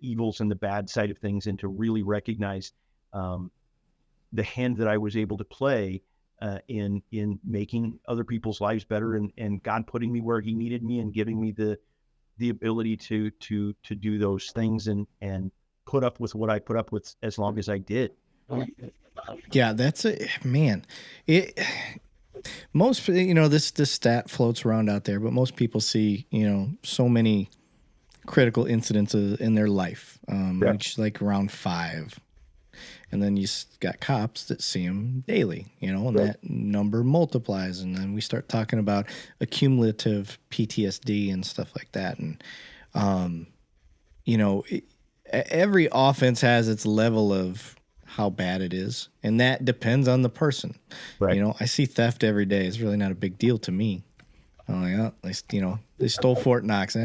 evils and the bad side of things, and to really recognize the hand that I was able to play in making other people's lives better, and God putting me where He needed me and giving me the ability to do those things and put up with what I put up with as long as I did. Yeah, that's a man. It most, this stat floats around out there, but most people see, so many critical incidents in their life, which like around 5. And then you got cops that see them daily, and that number multiplies. And then we start talking about accumulative PTSD and stuff like that. And, every offense has its level of how bad it is. And that depends on the person. Right. I see theft every day. It's really not a big deal to me. I'm like, oh, they stole Fort Knox.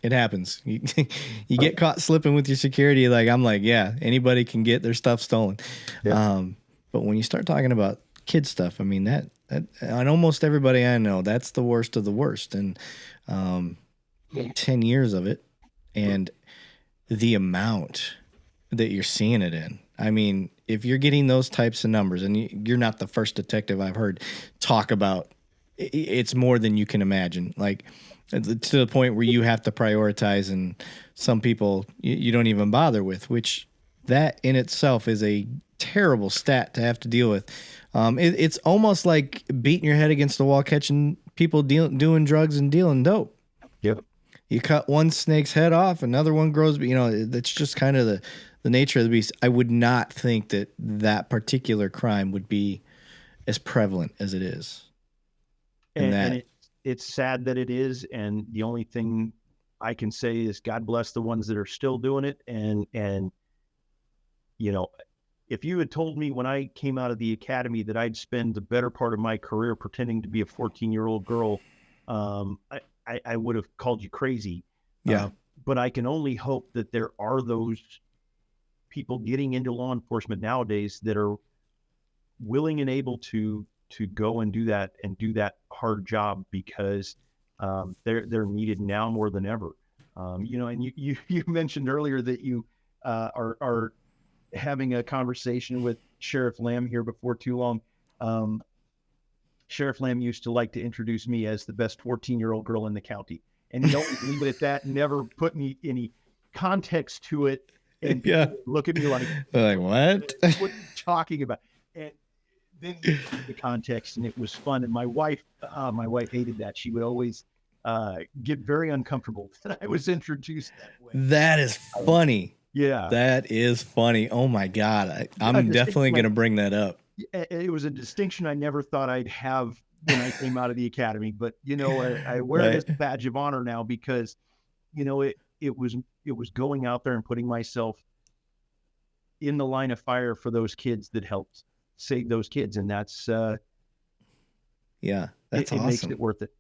It happens. You get caught slipping with your security. I'm like, yeah, anybody can get their stuff stolen. Yeah. But when you start talking about kid stuff, I mean, that on almost everybody I know, that's the worst of the worst. And 10 years of it, and the amount that you're seeing it in. I mean, if you're getting those types of numbers, and you're not the first detective I've heard talk about, it's more than you can imagine. Like, to the point where you have to prioritize, and some people you don't even bother with, which that in itself is a terrible stat to have to deal with. It's almost like beating your head against the wall, catching people doing drugs and dealing dope. Yep. You cut one snake's head off, another one grows, but that's just kind of the nature of the beast. I would not think that particular crime would be as prevalent as it is. And it's sad that it is, and the only thing I can say is God bless the ones that are still doing it. And if you had told me when I came out of the academy that I'd spend the better part of my career pretending to be a 14-year-old girl, I would have called you crazy. Yeah. But I can only hope that there are those people getting into law enforcement nowadays that are willing and able to go and do that hard job, because they're needed now more than ever. And you mentioned earlier that you are having a conversation with Sheriff Lamb here before too long. Sheriff Lamb used to like to introduce me as the best 14-year-old girl in the county, and he'd always leave it at that, never put any context to it, and look at me like what? What are you talking about? And then the context, and it was fun. And my wife hated that. She would always get very uncomfortable that I was introduced that way. That is funny. Yeah, that is funny. Oh my God, I'm definitely going to bring that up. It was a distinction I never thought I'd have when I came out of the academy, but I wear it as a badge of honor now, because it was going out there and putting myself in the line of fire for those kids that helped save those kids, and that's that's awesome. It makes it worth it.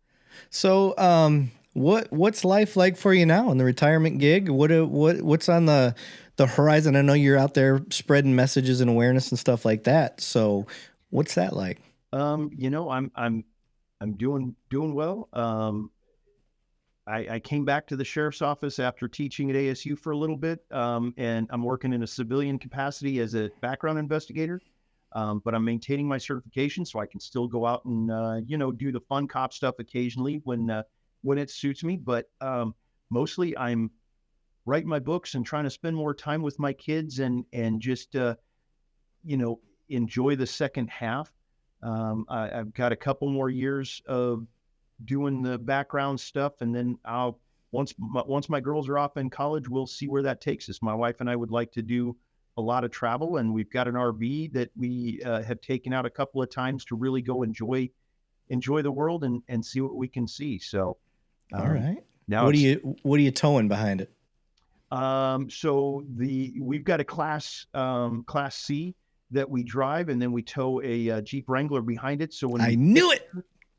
So what's life like for you now in the retirement gig? What's on the horizon? I know you're out there spreading messages and awareness and stuff like that, so what's that like? I'm doing well. I came back to the sheriff's office after teaching at ASU for a little bit, and I'm working in a civilian capacity as a background investigator. But I'm maintaining my certification, so I can still go out and do the fun cop stuff occasionally when it suits me. But mostly I'm writing my books and trying to spend more time with my kids and just enjoy the second half. I've got a couple more years of doing the background stuff, and then once my girls are off in college, we'll see where that takes us. My wife and I would like to do a lot of travel, and we've got an RV that we have taken out a couple of times to really go enjoy the world and see what we can see. So, all right. Now, what are you towing behind it? So we've got a class C that we drive, and then we tow a Jeep Wrangler behind it. So when I knew it,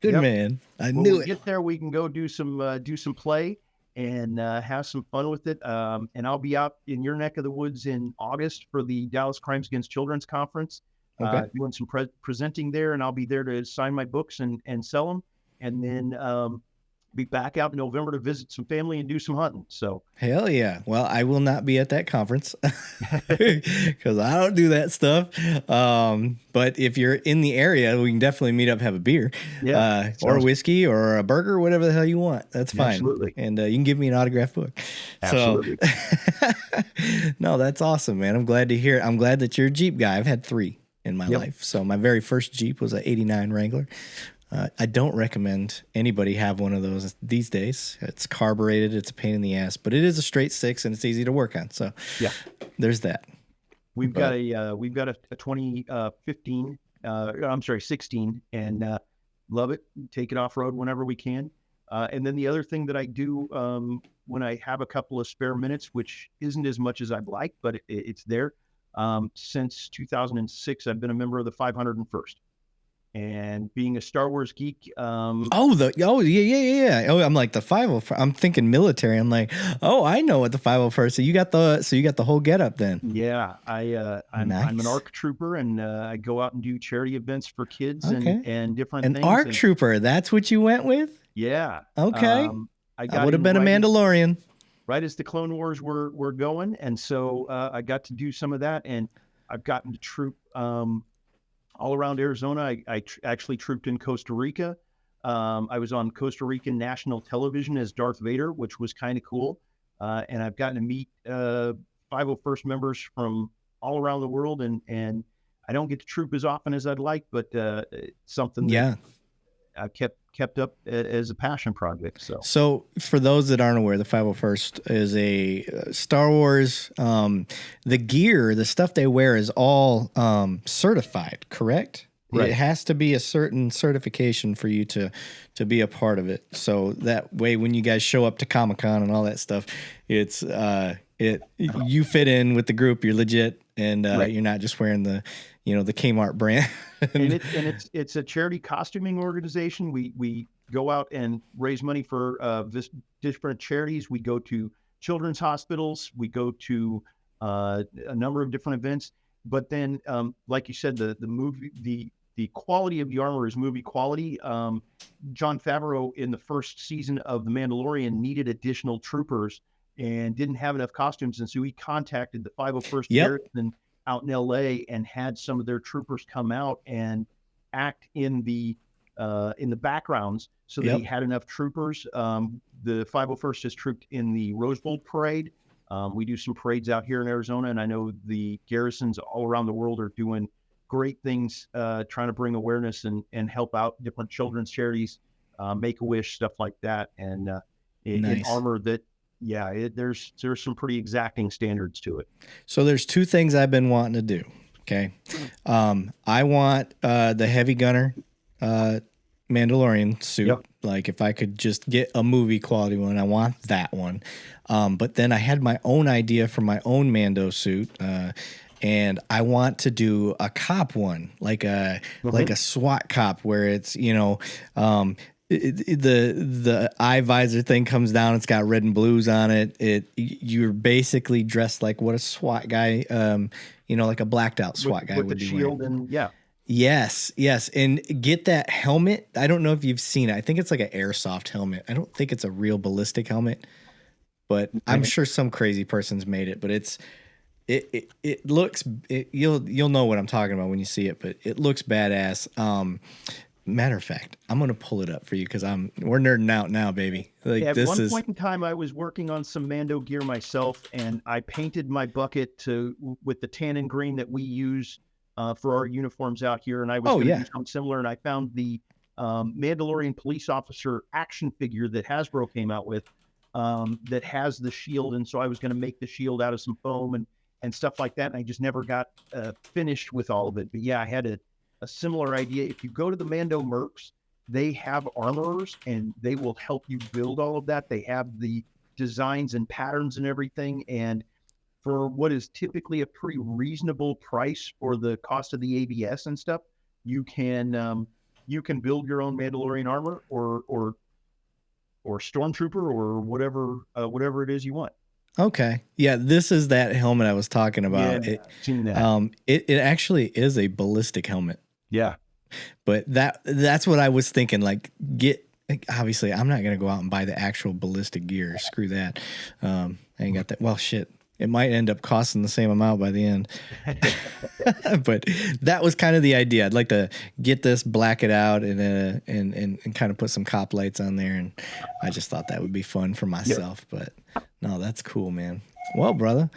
good man, I knew it. When we get there, we can go do some play and have some fun with it. And I'll be out in your neck of the woods in August for the Dallas Crimes Against Children's Conference, doing some presenting there, and I'll be there to sign my books and sell them, and then be back out in November to visit some family and do some hunting. So hell yeah. Well, I will not be at that conference because I don't do that stuff. But if you're in the area, we can definitely meet up, have a beer, or a whiskey or a burger, whatever the hell you want. That's fine. Absolutely. And you can give me an autographed book. Absolutely. So, no, that's awesome, man. I'm glad to hear it. I'm glad that you're a Jeep guy. I've had 3 in my life. So my very first Jeep was an '89 Wrangler. I don't recommend anybody have one of those these days. It's carbureted. It's a pain in the ass, but it is a straight 6 and it's easy to work on. So Yeah. there's that. We've got a 2015. I'm sorry, 16, and love it. Take it off road whenever we can. And then the other thing that I do when I have a couple of spare minutes, which isn't as much as I'd like, but it's there. Since 2006, I've been a member of the 501st. And being a Star Wars geek, yeah. Oh, I'm like the 501st. I'm thinking military. I'm like, oh, I know what the 501st. So you got the whole getup then. Yeah, I'm an ARC trooper, and I go out and do charity events for kids and different things. An ARC trooper, that's what you went with? Yeah. Okay. I would have been a Mandalorian. Right as the Clone Wars were going, and so I got to do some of that, and I've gotten to troop all around Arizona. I actually trooped in Costa Rica. I was on Costa Rican national television as Darth Vader, which was kind of cool. And I've gotten to meet 501st members from all around the world, and I don't get to troop as often as I'd like, but it's something that I've kept up as a passion project. So for those that aren't aware, the 501st is a Star Wars. The gear, the stuff they wear is all certified, correct? Right. It has to be a certain certification for you to be a part of it. So that way, when you guys show up to Comic-Con and all that stuff, it's you fit in with the group. You're legit, and you're not just wearing the Kmart brand. and it's a charity costuming organization. We go out and raise money for different charities. We go to children's hospitals. We go to a number of different events. But then, like you said, the quality of the armor is movie quality. Jon Favreau in the first season of The Mandalorian needed additional troopers and didn't have enough costumes, and so he contacted the 501st Garrison out in LA and had some of their troopers come out and act in the backgrounds so that he had enough troopers. The 501st is trooped in the Rose Bowl parade. We do some parades out here in Arizona, and I know the garrisons all around the world are doing great things, trying to bring awareness and help out different children's charities, Make-A-Wish, stuff like that. And in armor that, there's some pretty exacting standards to it. So there's two things I've been wanting to do. Okay. I want the heavy gunner Mandalorian suit. Yep. Like if I could just get a movie quality one, I want that one. But then I had my own idea for my own Mando suit. And I want to do a cop one, like a SWAT cop, where it's the eye visor thing comes down. It's got red and blues on it. You're basically dressed like what a SWAT guy, like a blacked out SWAT guy would be wearing. With the shield and Yes. And get that helmet. I don't know if you've seen it. I think it's like an airsoft helmet. I don't think it's a real ballistic helmet, but I'm sure some crazy person's made it. But it looks. You'll know what I'm talking about when you see it. But it looks badass. Matter of fact, I'm gonna pull it up for you because we're nerding out now, baby. Like at one point in time, I was working on some Mando gear myself, and I painted my bucket with the tan and green that we use for our uniforms out here. And I was going to do something similar, and I found the Mandalorian police officer action figure that Hasbro came out with that has the shield, and so I was going to make the shield out of some foam and stuff like that. And I just never got finished with all of it. But I had a similar idea. If you go to the Mando Mercs, they have armorers and they will help you build all of that. They have the designs and patterns and everything. And for what is typically a pretty reasonable price for the cost of the ABS and stuff, you can build your own Mandalorian armor or Stormtrooper or whatever it is you want. Okay. Yeah, this is that helmet I was talking about. Yeah, seen that. It actually is a ballistic helmet. Yeah. But that's what I was thinking. Like, obviously, I'm not going to go out and buy the actual ballistic gear. Screw that. I ain't got that. Well, shit. It might end up costing the same amount by the end. But that was kind of the idea. I'd like to get this, black it out, and kind of put some cop lights on there. And I just thought that would be fun for myself. Yep. But no, that's cool, man. Well, brother,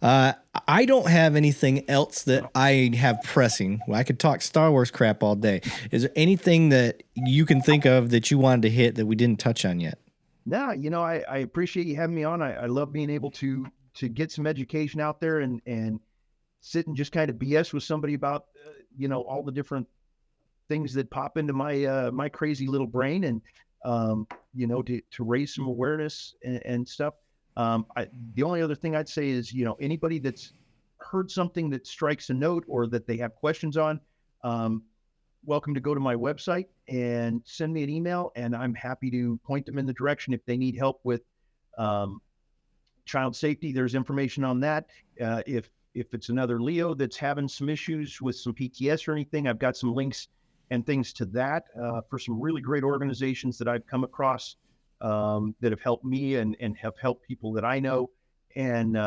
I don't have anything else that I have pressing. Well, I could talk Star Wars crap all day. Is there anything that you can think of that you wanted to hit that we didn't touch on yet? No, I appreciate you having me on. I love being able to get some education out there and sit and just kind of BS with somebody about, all the different things that pop into my crazy little brain, and, to raise some awareness and stuff. The only other thing I'd say is, anybody that's heard something that strikes a note or that they have questions on, welcome to go to my website and send me an email, and I'm happy to point them in the direction if they need help with child safety. There's information on that. If it's another Leo that's having some issues with some PTS or anything, I've got some links and things to that for some really great organizations that I've come across that have helped me and have helped people that I know. And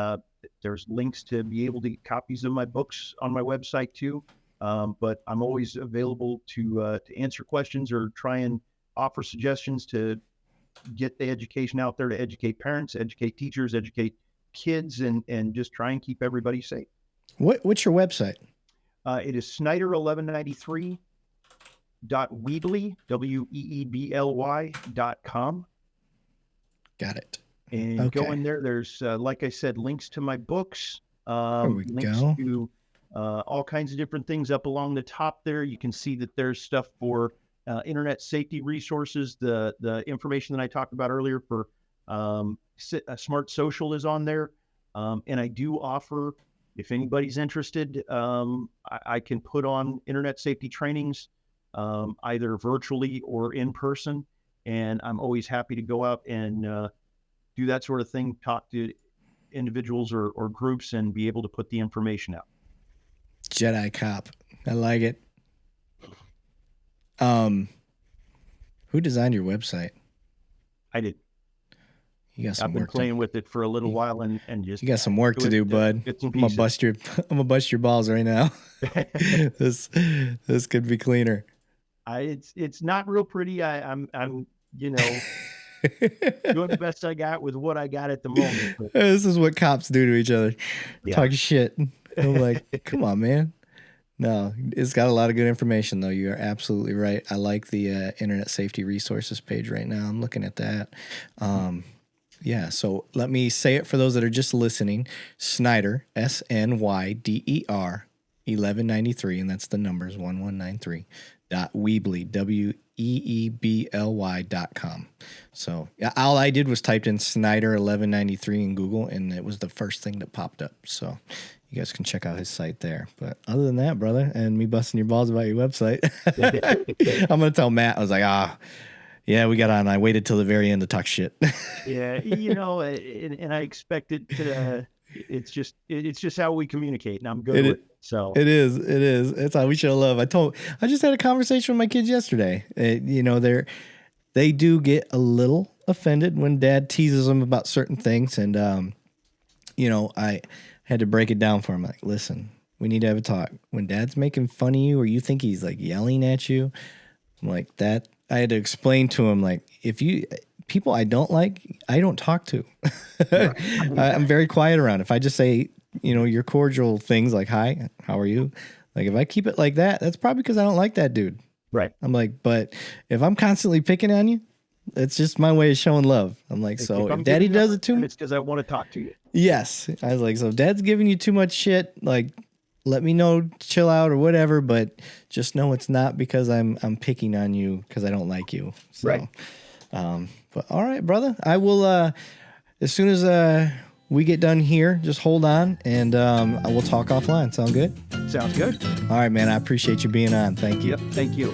there's links to be able to get copies of my books on my website too. But I'm always available to answer questions or try and offer suggestions to get the education out there, to educate parents, educate teachers, educate kids, and just try and keep everybody safe. What's your website? It is Snyder1193.weebly, weebly.com. Got it. And Okay. go in there. There's, like I said, links to my books, There we links go. to all kinds of different things up along the top there. You can see that there's stuff for internet safety resources. The information that I talked about earlier for Smart Social is on there. And I do offer, if anybody's interested, I can put on internet safety trainings, either virtually or in person. And I'm always happy to go out and do that sort of thing, talk to individuals or groups and be able to put the information out. Jedi Cop. I like it. Who designed your website? I did. You got some I've been work playing with it for a little while and just You got some work to do, bud. bits and I'm gonna pieces. I'm gonna bust your balls right now. This could be cleaner. It's not real pretty. I'm doing the best I got with what I got at the moment. But This is what cops do to each other. Yeah. Talk shit. I'm like, come on, man. No, it's got a lot of good information, though. You are absolutely right. I like the Internet Safety Resources page right now. I'm looking at that. Yeah, so let me say it for those that are just listening. Snyder, Snyder, 1193, and that's the numbers, 1193, .weebly, weebly.com. So yeah, all I did was typed in Snyder 1193 in Google, and it was the first thing that popped up. So you guys can check out his site there. But other than that, brother, and me busting your balls about your website, I'm going to tell Matt, I was like, yeah, we got on. I waited till the very end to talk shit. yeah, and I expect it to. It's just how we communicate, and I'm good with it. So It is. It's how we show love. I just had a conversation with my kids yesterday. They do get a little offended when Dad teases them about certain things, and I had to break it down for them. Like, listen, we need to have a talk. When Dad's making fun of you, or you think he's like yelling at you, I'm like that. I had to explain to him, like, if you people I don't like, I don't talk to. I'm very quiet around. If I just say, your cordial things like, hi, how are you? Like, if I keep it like that, that's probably because I don't like that dude. right. I'm like, but if I'm constantly picking on you, it's just my way of showing love. I'm like, so if I'm Daddy giving you does a it too hard time, much, it's because I want to talk to you. yes. I was like, so if Dad's giving you too much shit, like, let me know, chill out or whatever, but just know it's not because I'm picking on you because I don't like you. So, Right. But all right, brother, I will, as soon as we get done here, just hold on and I will talk offline. Sound good? Sounds good. All right, man. I appreciate you being on. Thank you. Yep. Thank you.